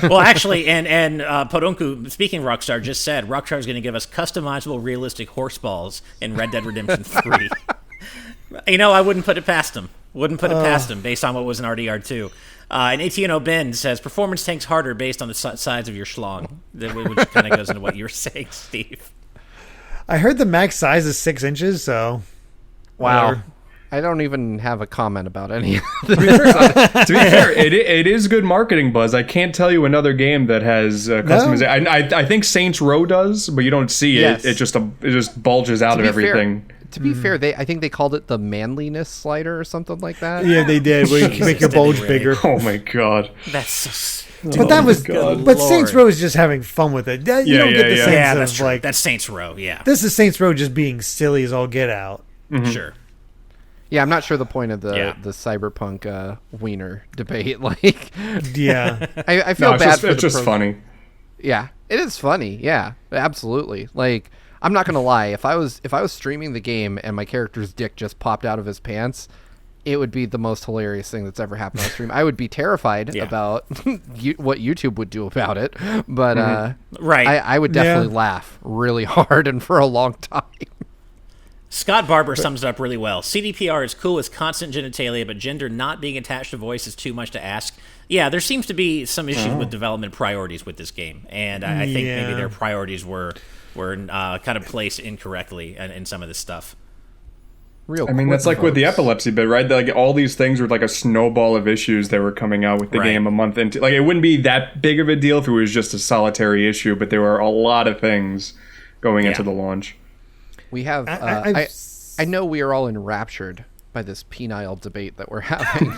Well, actually, and Podunku, speaking of Rockstar, just said Rockstar is going to give us customizable, realistic horse balls in Red Dead Redemption 3. I wouldn't put it past them. Wouldn't put it past them based on what was in RDR2. And ATNO Ben says performance tanks harder based on the size of your schlong, which kind of goes into what you were saying, Steve. I heard the max size is 6 inches, so Wow. whatever. I don't even have a comment about any of To be fair, it is good marketing buzz. I can't tell you another game that has customization. I think Saints Row does, but you don't see it. Yes. It just bulges out of everything. To be fair, I think they called it the manliness slider or something like that. Yeah, they did. Where you can make your Did they bulge really? bigger. Oh my god. That's so... But that was, God. but Saints Row is just having fun with it. You don't get the sense Yeah, of that's true. like That's Saints Row, yeah. this is Saints Row just being silly as all get out. Sure. Yeah, I'm not sure the point of the cyberpunk wiener debate. Like, Yeah, I feel bad for it's just funny. Yeah, it is funny. Yeah, absolutely. Like, I'm not gonna lie. If I was streaming the game and my character's dick just popped out of his pants, it would be the most hilarious thing that's ever happened on stream. I would be terrified about what YouTube would do about it, but Right. I would definitely laugh really hard and for a long time. Scott Barber sums it up really well. CDPR is cool with constant genitalia, but gender not being attached to voice is too much to ask. Yeah, there seems to be some issues with development priorities with this game, and I think maybe their priorities were kind of placed incorrectly in some of this stuff. I mean, that's like with the epilepsy bit, right? Like all these things were like a snowball of issues that were coming out with the game a month into. Like it wouldn't be that big of a deal if it was just a solitary issue, but there were a lot of things going into the launch. We have. I know we are all enraptured by this penile debate that we're having,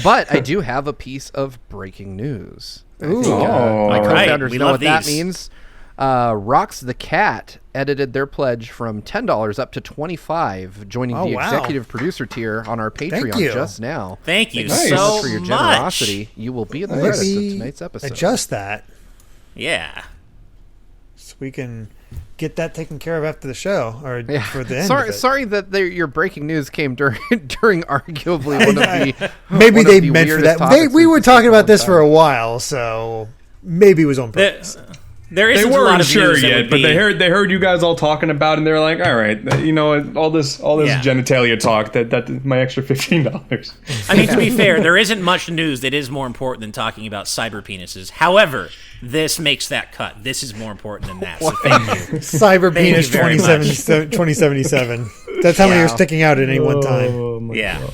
but I do have a piece of breaking news. Ooh. My co-founders We know love what that these. means. Rocks the Cat edited their pledge from $10 up to $25, joining the wow. executive producer tier on our Patreon you. just now. Thank you Nice. so much for your much. generosity. You will be in the credits of Maybe tonight's episode. adjust that Yeah. so we can get that taken care of after the show or for the end. Sorry, of it. sorry that your breaking news came during arguably one of the Maybe one they of the meant for weirdest that. topics We we've were discussed talking in a about this long for a time. while, so maybe it was on purpose. There They isn't a lot weren't of sure news that yet, would but be- they heard you guys all talking about it, and they're like, all right, you know, all this Yeah. genitalia talk, that my extra $15. I mean, to be fair, there isn't much news that is more important than talking about cyber penises. However, this makes that cut. This is more important than that. So thank you. Cyber Thank penis you very 2077. That's how many are sticking out at any one time. Yeah.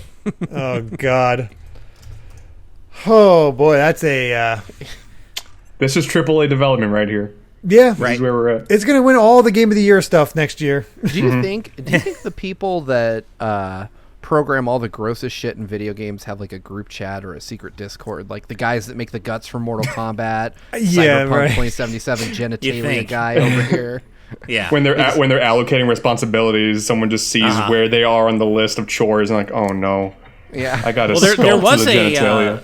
Oh God. Oh boy, that's a This is AAA development right here. yeah. This is where we're at. It's gonna win all the Game of the Year stuff next year. Do you think the people that program all the grossest shit in video games have like a group chat or a secret Discord, like the guys that make the guts for Mortal Kombat, Yeah, Cyberpunk right. 2077 You genitalia think. guy over here? Yeah. When they're allocating responsibilities, someone just sees where they are on the list of chores and like, oh no, Yeah. I got to there was the genitalia.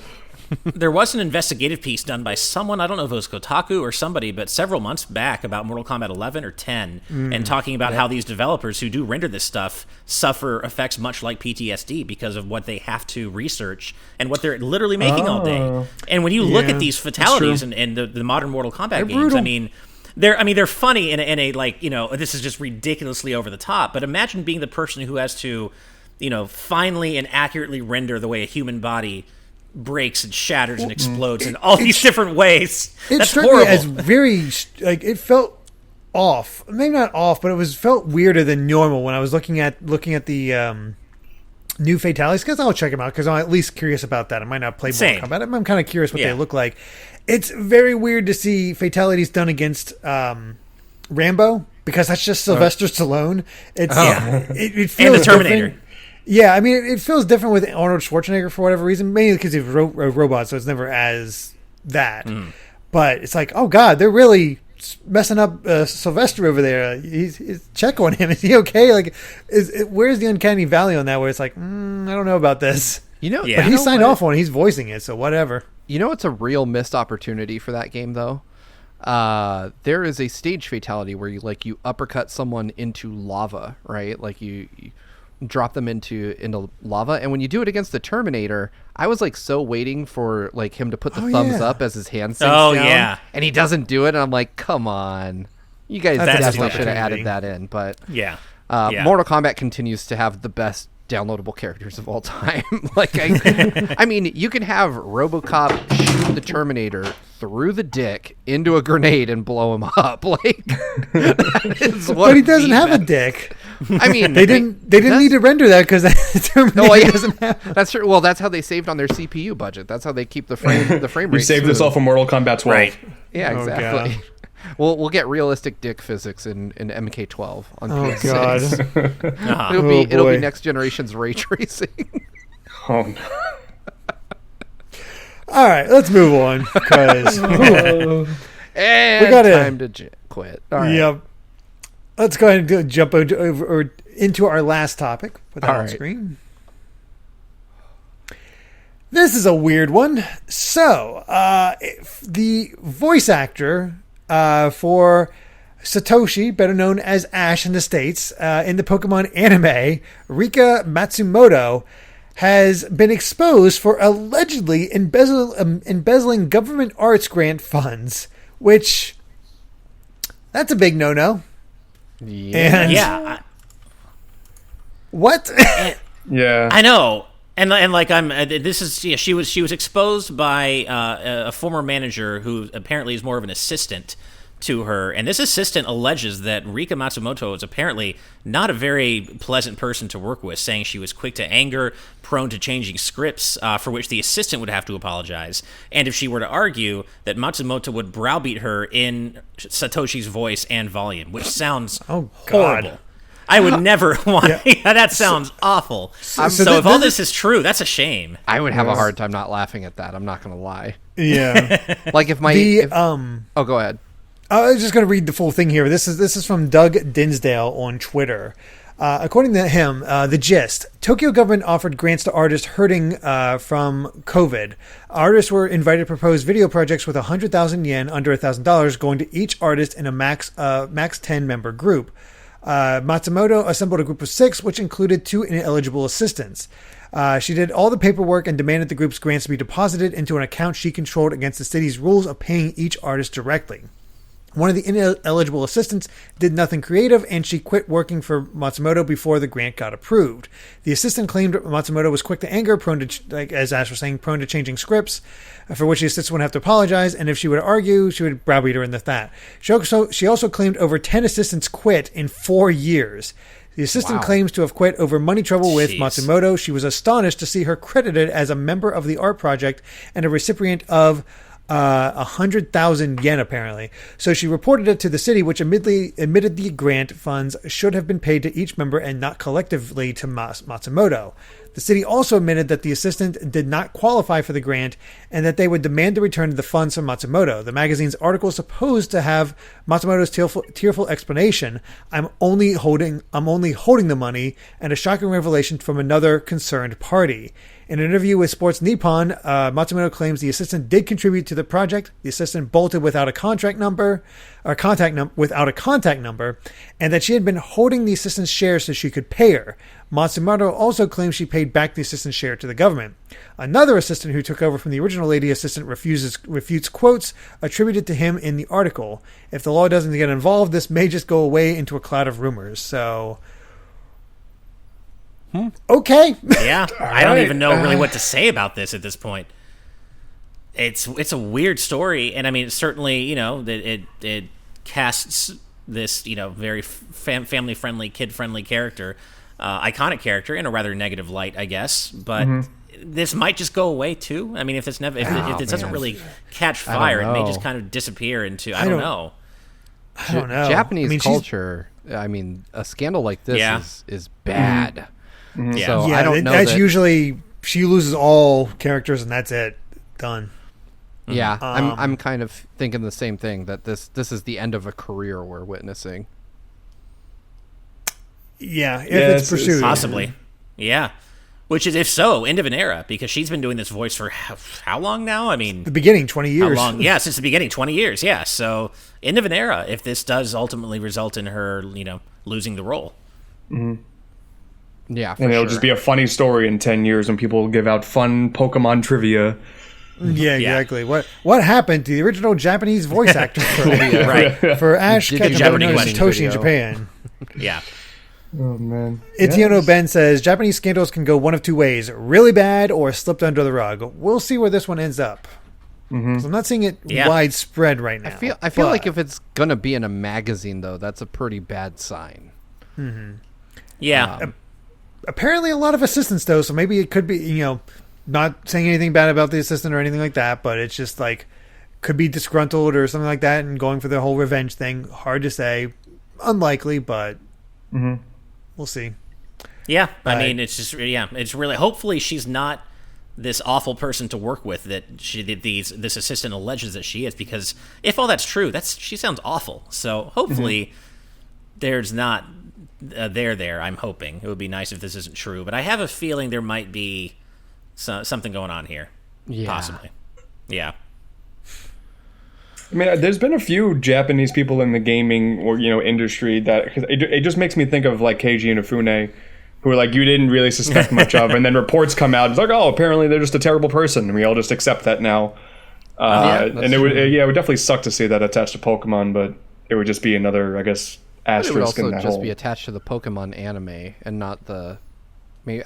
There was an investigative piece done by someone, I don't know if it was Kotaku or somebody, but several months back about Mortal Kombat 11 or 10, and talking about how these developers who do render this stuff suffer effects much like PTSD because of what they have to research and what they're literally making all day. And when you look at these fatalities and the modern Mortal Kombat games, brutal. They're funny in a like, this is just ridiculously over the top, but imagine being the person who has to, finally and accurately render the way a human body breaks and shatters and explodes in all these different ways. That's horrible. As very it felt off. Maybe not off, but felt weirder than normal when I was looking at the new fatalities. Because I'll check them out because I'm at least curious about that. I might not play Mortal Kombat. I'm kind of curious what they look like. It's very weird to see fatalities done against Rambo because that's just Sylvester Stallone. It's it feels and the Terminator. Different. Yeah, I mean, it feels different with Arnold Schwarzenegger for whatever reason, mainly because he's a robot, so it's never as that. But it's like, oh god, they're really messing up Sylvester over there. He's check on him. Is he okay? Like, where's the uncanny valley on that? Where it's like, I don't know about this. But he signed off on it. He's voicing it, so whatever. You know, it's a real missed opportunity for that game, though. There is a stage fatality where you uppercut someone into lava, right? Like you drop them into lava, and when you do it against the Terminator, I was so waiting for him to put the thumbs up as his hand sinks down, and he doesn't do it, and I'm like, come on, you guys definitely should have added that in. But Mortal Kombat continues to have the best downloadable characters of all time. I mean, you can have RoboCop shoot the Terminator through the dick into a grenade and blow him up. That is what. But he doesn't have a dick. I mean, they didn't need to render that because the Terminator doesn't have. That's true. Well, that's how they saved on their CPU budget. That's how they keep the frame rate. You saved this all for Mortal Kombat 12. Right. Yeah, exactly. We'll get realistic dick physics in MK12 on PS6. God. It'll be next generation's ray tracing. Oh no. All right, let's move on because and we got time to quit. All right. Yep. Let's go ahead and jump into our last topic. Put that on screen. This is a weird one. So, the voice actor for Satoshi, better known as Ash in the States, in the Pokemon anime, Rika Matsumoto, has been exposed for allegedly embezzling government arts grant funds, which that's a big no-no. Yeah. What? Yeah. I know. And she was exposed by a former manager who apparently is more of an assistant to her, and this assistant alleges that Rika Matsumoto is apparently not a very pleasant person to work with, saying she was quick to anger, prone to changing scripts, for which the assistant would have to apologize, and if she were to argue, that Matsumoto would browbeat her in Satoshi's voice and volume, which sounds horrible. I would never want. That sounds awful. So if all this is true, that's a shame. I would have a hard time not laughing at that. I'm not going to lie. Yeah. Oh, go ahead. I was just going to read the full thing here. This is from Doug Dinsdale on Twitter. According to him, the gist: Tokyo government offered grants to artists hurting from COVID. Artists were invited to propose video projects with 100,000 yen, under $1,000, going to each artist in a max 10 member group. Matsumoto assembled a group of 6, which included 2 ineligible assistants. She did all the paperwork and demanded the group's grants to be deposited into an account she controlled against the city's rules of paying each artist directly. One of the ineligible assistants did nothing creative, and she quit working for Matsumoto before the grant got approved. The assistant claimed Matsumoto was quick to anger, prone to, as Ash was saying, prone to changing scripts, for which the assistant would have to apologize, and if she would argue, she would browbeat her in that. She also claimed over 10 assistants quit in 4 years. The assistant claims to have quit over money trouble with Matsumoto. She was astonished to see her credited as a member of the art project and a recipient of 100,000 yen, apparently. So she reported it to the city, which admitted the grant funds should have been paid to each member and not collectively to Matsumoto. The city also admitted that the assistant did not qualify for the grant and that they would demand the return of the funds from Matsumoto. The magazine's article is supposed to have Matsumoto's tearful explanation, I'm only holding the money, and a shocking revelation from another concerned party. In an interview with Sports Nippon, Matsumoto claims the assistant did contribute to the project. The assistant bolted without a contact number, and that she had been holding the assistant's shares so she could pay her. Matsumoto also claims she paid back the assistant's share to the government. Another assistant who took over from the original lady assistant refutes quotes attributed to him in the article. If the law doesn't get involved, this may just go away into a cloud of rumors. So... Okay. Yeah, I don't even know really what to say about this at this point. It's a weird story, and I mean, certainly, it casts this, very family friendly, kid friendly character, iconic character, in a rather negative light, I guess. But this might just go away too. I mean, if this doesn't really catch fire, it may just kind of disappear into I don't know. I don't know. Japanese culture. I mean, a scandal like this is bad. Yeah. So I don't know. That's usually she loses all characters and that's it. Done. Yeah, I'm kind of thinking the same thing, that this is the end of a career we're witnessing. Yeah, if it's pursued. Possibly. Yeah. Which is, if so, end of an era, because she's been doing this voice for how long now? I mean... The beginning, 20 years. How long? Yeah, since the beginning, 20 years, yeah. So, end of an era, if this does ultimately result in her, losing the role. Mm-hmm. Yeah, and it'll just be a funny story in 10 years when people give out fun Pokemon trivia. Yeah, exactly. What happened to the original Japanese voice actor for Ash Ketchum, known as Satoshi in Japan? Yeah. Oh, man. Itiano Ben says, Japanese scandals can go one of two ways, really bad or slipped under the rug. We'll see where this one ends up. Mm-hmm. I'm not seeing it widespread right now. I feel like if it's going to be in a magazine, though, that's a pretty bad sign. Mm-hmm. Yeah. Apparently a lot of assistants, though, so maybe it could be, not saying anything bad about the assistant or anything like that, but it's just like, could be disgruntled or something like that and going for the whole revenge thing. Hard to say. Unlikely, but we'll see. Yeah, I mean, it's just, it's really, hopefully she's not this awful person to work with that this assistant alleges that she is, because if all that's true, she sounds awful. So hopefully there's not... there. I'm hoping. It would be nice if this isn't true, but I have a feeling there might be something going on here. Yeah. Possibly. Yeah. I mean, there's been a few Japanese people in the gaming or industry that it just makes me think of like Keiji Inafune, who are like you didn't really suspect much of, and then reports come out. It's like, oh, apparently they're just a terrible person, and we all just accept that now. And it would definitely suck to see that attached to Pokemon, but it would just be another, I guess. It would also just be attached to the Pokemon anime and not the...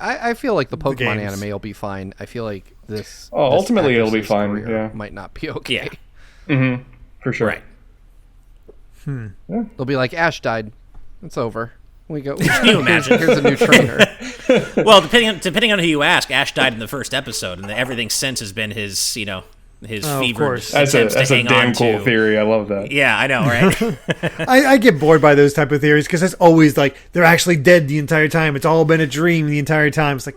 I feel like the Pokemon anime will be fine. I feel like this... ultimately it'll be fine, yeah. Might not be okay. Yeah. Mm-hmm. For sure. Right. Yeah. They'll be like, Ash died. It's over. We go. Can you imagine? Here's a new trainer. Well, depending on who you ask, Ash died in the first episode, and everything since has been his, his fever. That's a damn cool theory. I love that. Yeah, I know, right? I get bored by those type of theories because it's always like they're actually dead the entire time. It's all been a dream the entire time. It's like,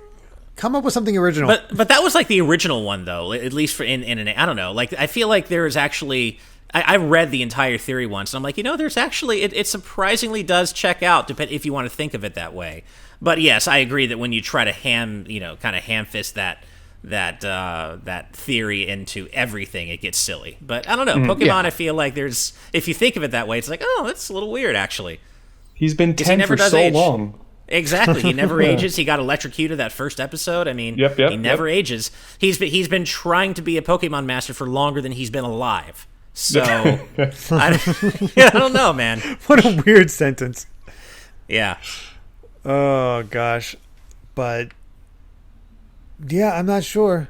come up with something original. But that was like the original one, though. At least for in an I don't know. Like I feel like there is actually. I read the entire theory once, and I'm like, there's actually it surprisingly does check out, if you want to think of it that way. But yes, I agree that when you try to kind of ham fist that theory into everything, it gets silly. But I don't know, Pokemon. I feel like if you think of it that way, it's like, oh, that's a little weird actually. He's been 10 for so long. Exactly, he never ages. He got electrocuted that first episode. I mean, he never ages. He's been trying to be a Pokemon master for longer than he's been alive. So I don't know, man. What a weird sentence. Yeah. Oh gosh, but yeah, I'm not sure.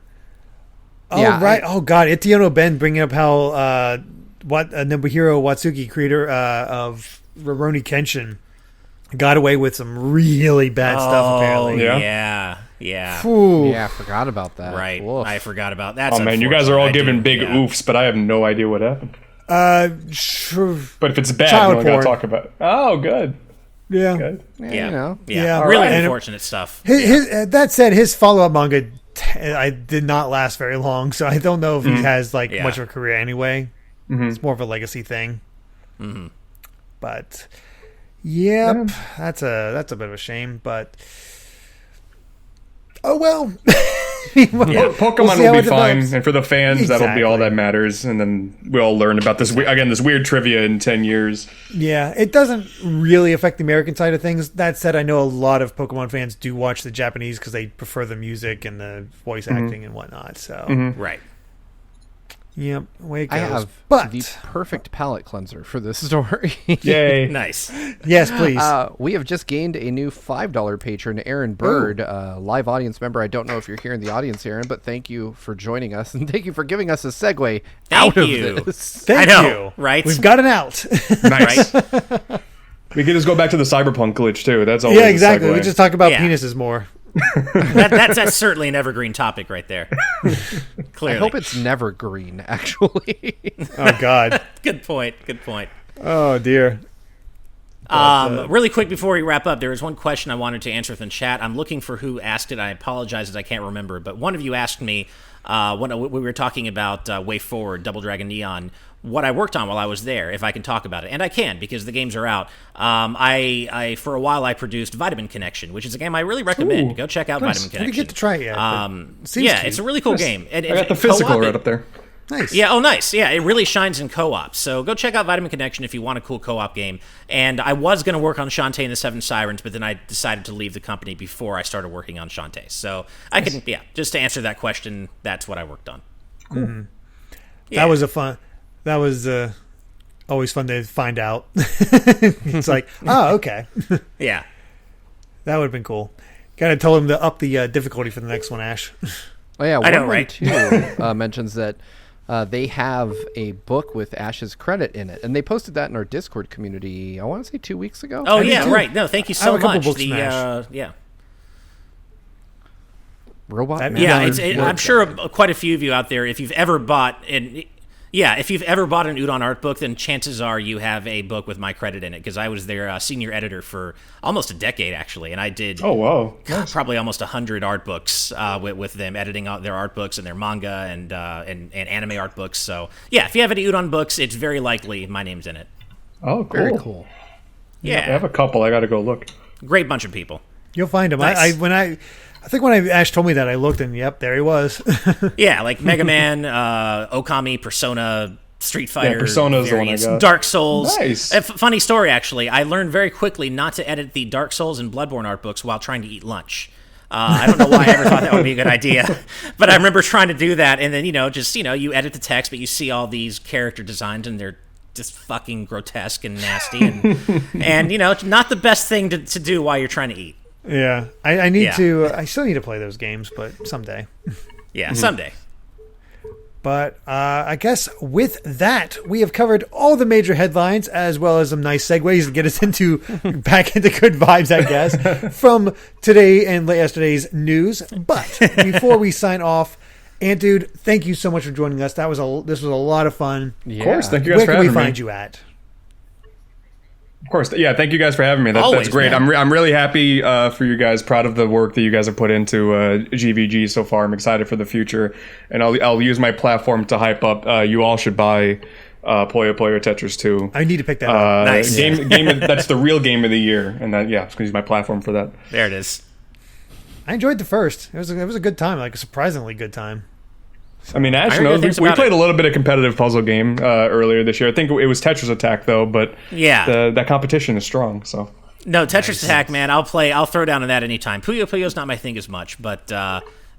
Oh right. Oh god, Itiano Ben bringing up how Nobuhiro Watsuki, creator of Rurouni Kenshin, got away with some really bad stuff. Apparently. Yeah. Ooh. Yeah, I forgot about that. Right. Oof. I forgot about that. Oh man, you guys are all giving big oofs, but I have no idea what happened. Sure. But if it's bad, child we only gotta porn. talk about it. Oh, good. Yeah. Good. Yeah, You know. Yeah. really Alright. unfortunate stuff. That said, his follow-up manga I did not last very long, so I don't know if he has like Yeah. much of a career anyway. It's more of a legacy thing. But yep, that's a bit of a shame. But oh well. Pokemon see how will it be fine, develops. and for the fans, that'll be all Exactly. that matters. And then we'll learn about this this weird trivia in 10 years. Yeah, it doesn't really affect the American side of things. That said, I know a lot of Pokemon fans do watch the Japanese because they prefer the music and the voice acting and whatnot. So, Right. yep, way it goes. I have but the perfect palate cleanser for this story. Yay. Nice. yes, please. We have just gained a new $5 patron, Aaron Bird, live audience member. I don't know if you're here in the audience, Aaron, but thank you for joining us, and thank you for giving us a segue Thank out you. of this. Thank I know, you. right? We've got an out. Nice. Right. We can just go back to the Cyberpunk glitch, too. That's always yeah, a exactly. segue. We just talk about Yeah. penises more. That's certainly an evergreen topic right there. Clearly. I hope it's never green, actually. Oh God. Good point. Good point. Oh dear. Really quick before we wrap up, there was one question I wanted to answer within chat. I'm looking for who asked it. I apologize as I can't remember, but one of you asked me when we were talking about Way Forward, Double Dragon Neon, what I worked on while I was there, if I can talk about it. And I can, because the games are out. I for a while, I produced Vitamin Connection, which is a game I really recommend. Ooh, Go check out nice. Vitamin I Connection. didn't get to try it yet. but seems Yeah, cute. it's a really cool game. And I got the physical co-op, right up there. Nice. Yeah, oh nice. Yeah, it really shines in co-op. So go check out Vitamin Connection if you want a cool co-op game. And I was going to work on Shantae and the Seven Sirens, but then I decided to leave the company before I started working on Shantae. So I can, just to answer that question, that's what I worked on. That was that was always fun to find out. It's like, oh, okay. Yeah. That would have been cool. Gotta tell him to up the difficulty for the next one, Ash. Oh yeah, I know, 112 mentions that they have a book with Ash's credit in it, and they posted that in our Discord community. I want to say 2 weeks ago. Oh I did yeah, too. right. No, thank you I have so a couple much. books from Ash. Yeah. Robot. That- Man. Yeah, Yeah, I'm sure quite a few of you out there, if you've ever bought an Udon art book, then chances are you have a book with my credit in it, because I was their senior editor for almost a decade, actually, and I did Oh, wow. probably almost 100 art books with them, editing out their art books and their manga and anime art books. So yeah, if you have any Udon books, it's very likely my name's in it. Oh, cool. Very cool. Yeah, I have a couple. I got to go look. great bunch of people. You'll find him. Nice. I think when Ash told me that, I looked and yep, there he was. Yeah, like Mega Man, Okami, Persona, Street Fighter, Persona's the one I variants, got. Dark Souls. Nice. Funny story, actually. I learned very quickly not to edit the Dark Souls and Bloodborne art books while trying to eat lunch. I don't know why I ever thought that would be a good idea, but I remember trying to do that, and then you edit the text, but you see all these character designs, and they're just fucking grotesque and nasty, and it's not the best thing to do while you're trying to eat. Yeah, I need Yeah. to. I still need to play those games, but someday. Yeah, someday. But I guess with that, we have covered all the major headlines as well as some nice segues to get us back into good vibes, I guess, from today and yesterday's news. But before we sign off, AntDude, thank you so much for joining us. This was a lot of fun. Yeah. Of course. Thank you guys Where for can we having me. find you at? Of course. Yeah, thank you guys for having me. Always, That's great. man. I'm really happy for you guys. Proud of the work that you guys have put into GVG so far. I'm excited for the future. And I'll use my platform to hype up. You all should buy Puyo Puyo Tetris 2. I need to pick that up. Nice. Game that's the real game of the year. And that, I'm just going to use my platform for that. There it is. I enjoyed the first. It was a good time, like a surprisingly good time. I mean, Ash I heard knows good things we about played it. a little bit of competitive puzzle game earlier this year. I think it was Tetris Attack though, but Yeah. that competition is strong. So No, Tetris Attack, man. I'll throw down on that anytime. Puyo Puyo's not my thing as much, but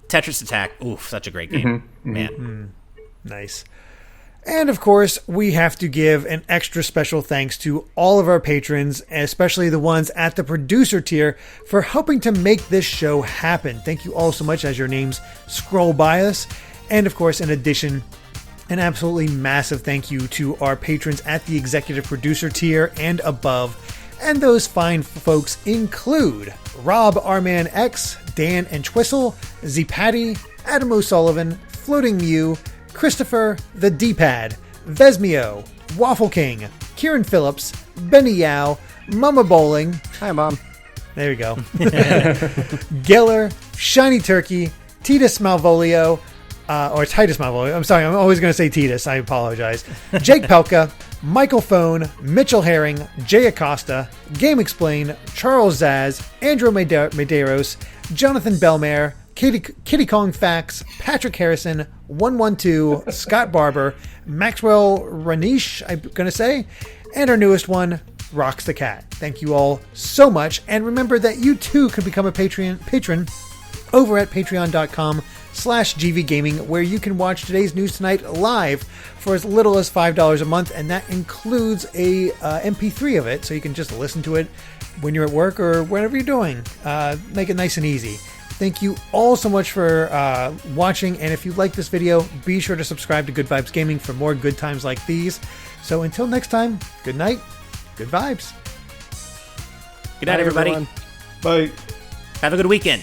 Tetris Attack, oof, such a great game, man. Nice. And of course, we have to give an extra special thanks to all of our patrons, especially the ones at the producer tier, for helping to make this show happen. Thank you all so much as your names scroll by us. And of course, in addition, an absolutely massive thank you to our patrons at the executive producer tier and above. And those fine folks include Rob Arman X, Dan and Twistle, Z Patty, Adam O'Sullivan, Floating Mew, Christopher, The D-Pad, Vesmio, Waffle King, Kieran Phillips, Benny Yao, Mama Bowling, Hi, Mom. there we go, Geller, Shiny Turkey, Titus Malvolio, or Titus Malvolio. I'm sorry, I'm always going to say Titus. I apologize. Jake Pelka, Michael Phone, Mitchell Herring, Jay Acosta, Game Explain, Charles Zaz, Andrew Medeiros, Jonathan Belmare, Kitty Kong Facts, Patrick Harrison, 112, Scott Barber, Maxwell Ranish, I'm going to say, and our newest one, Rocks the Cat. Thank you all so much. And remember that you too can become a patron over at patreon.com/gvgaming, where you can watch Today's News Tonight live for as little as $5 a month. And that includes a MP3 of it. So you can just listen to it when you're at work or whatever you're doing. Make it nice and easy. Thank you all so much for watching, and if you like this video, be sure to subscribe to Good Vibes Gaming for more good times like these. So until next time, good night, good vibes. Good night, everybody. Everyone. Bye. Have a good weekend.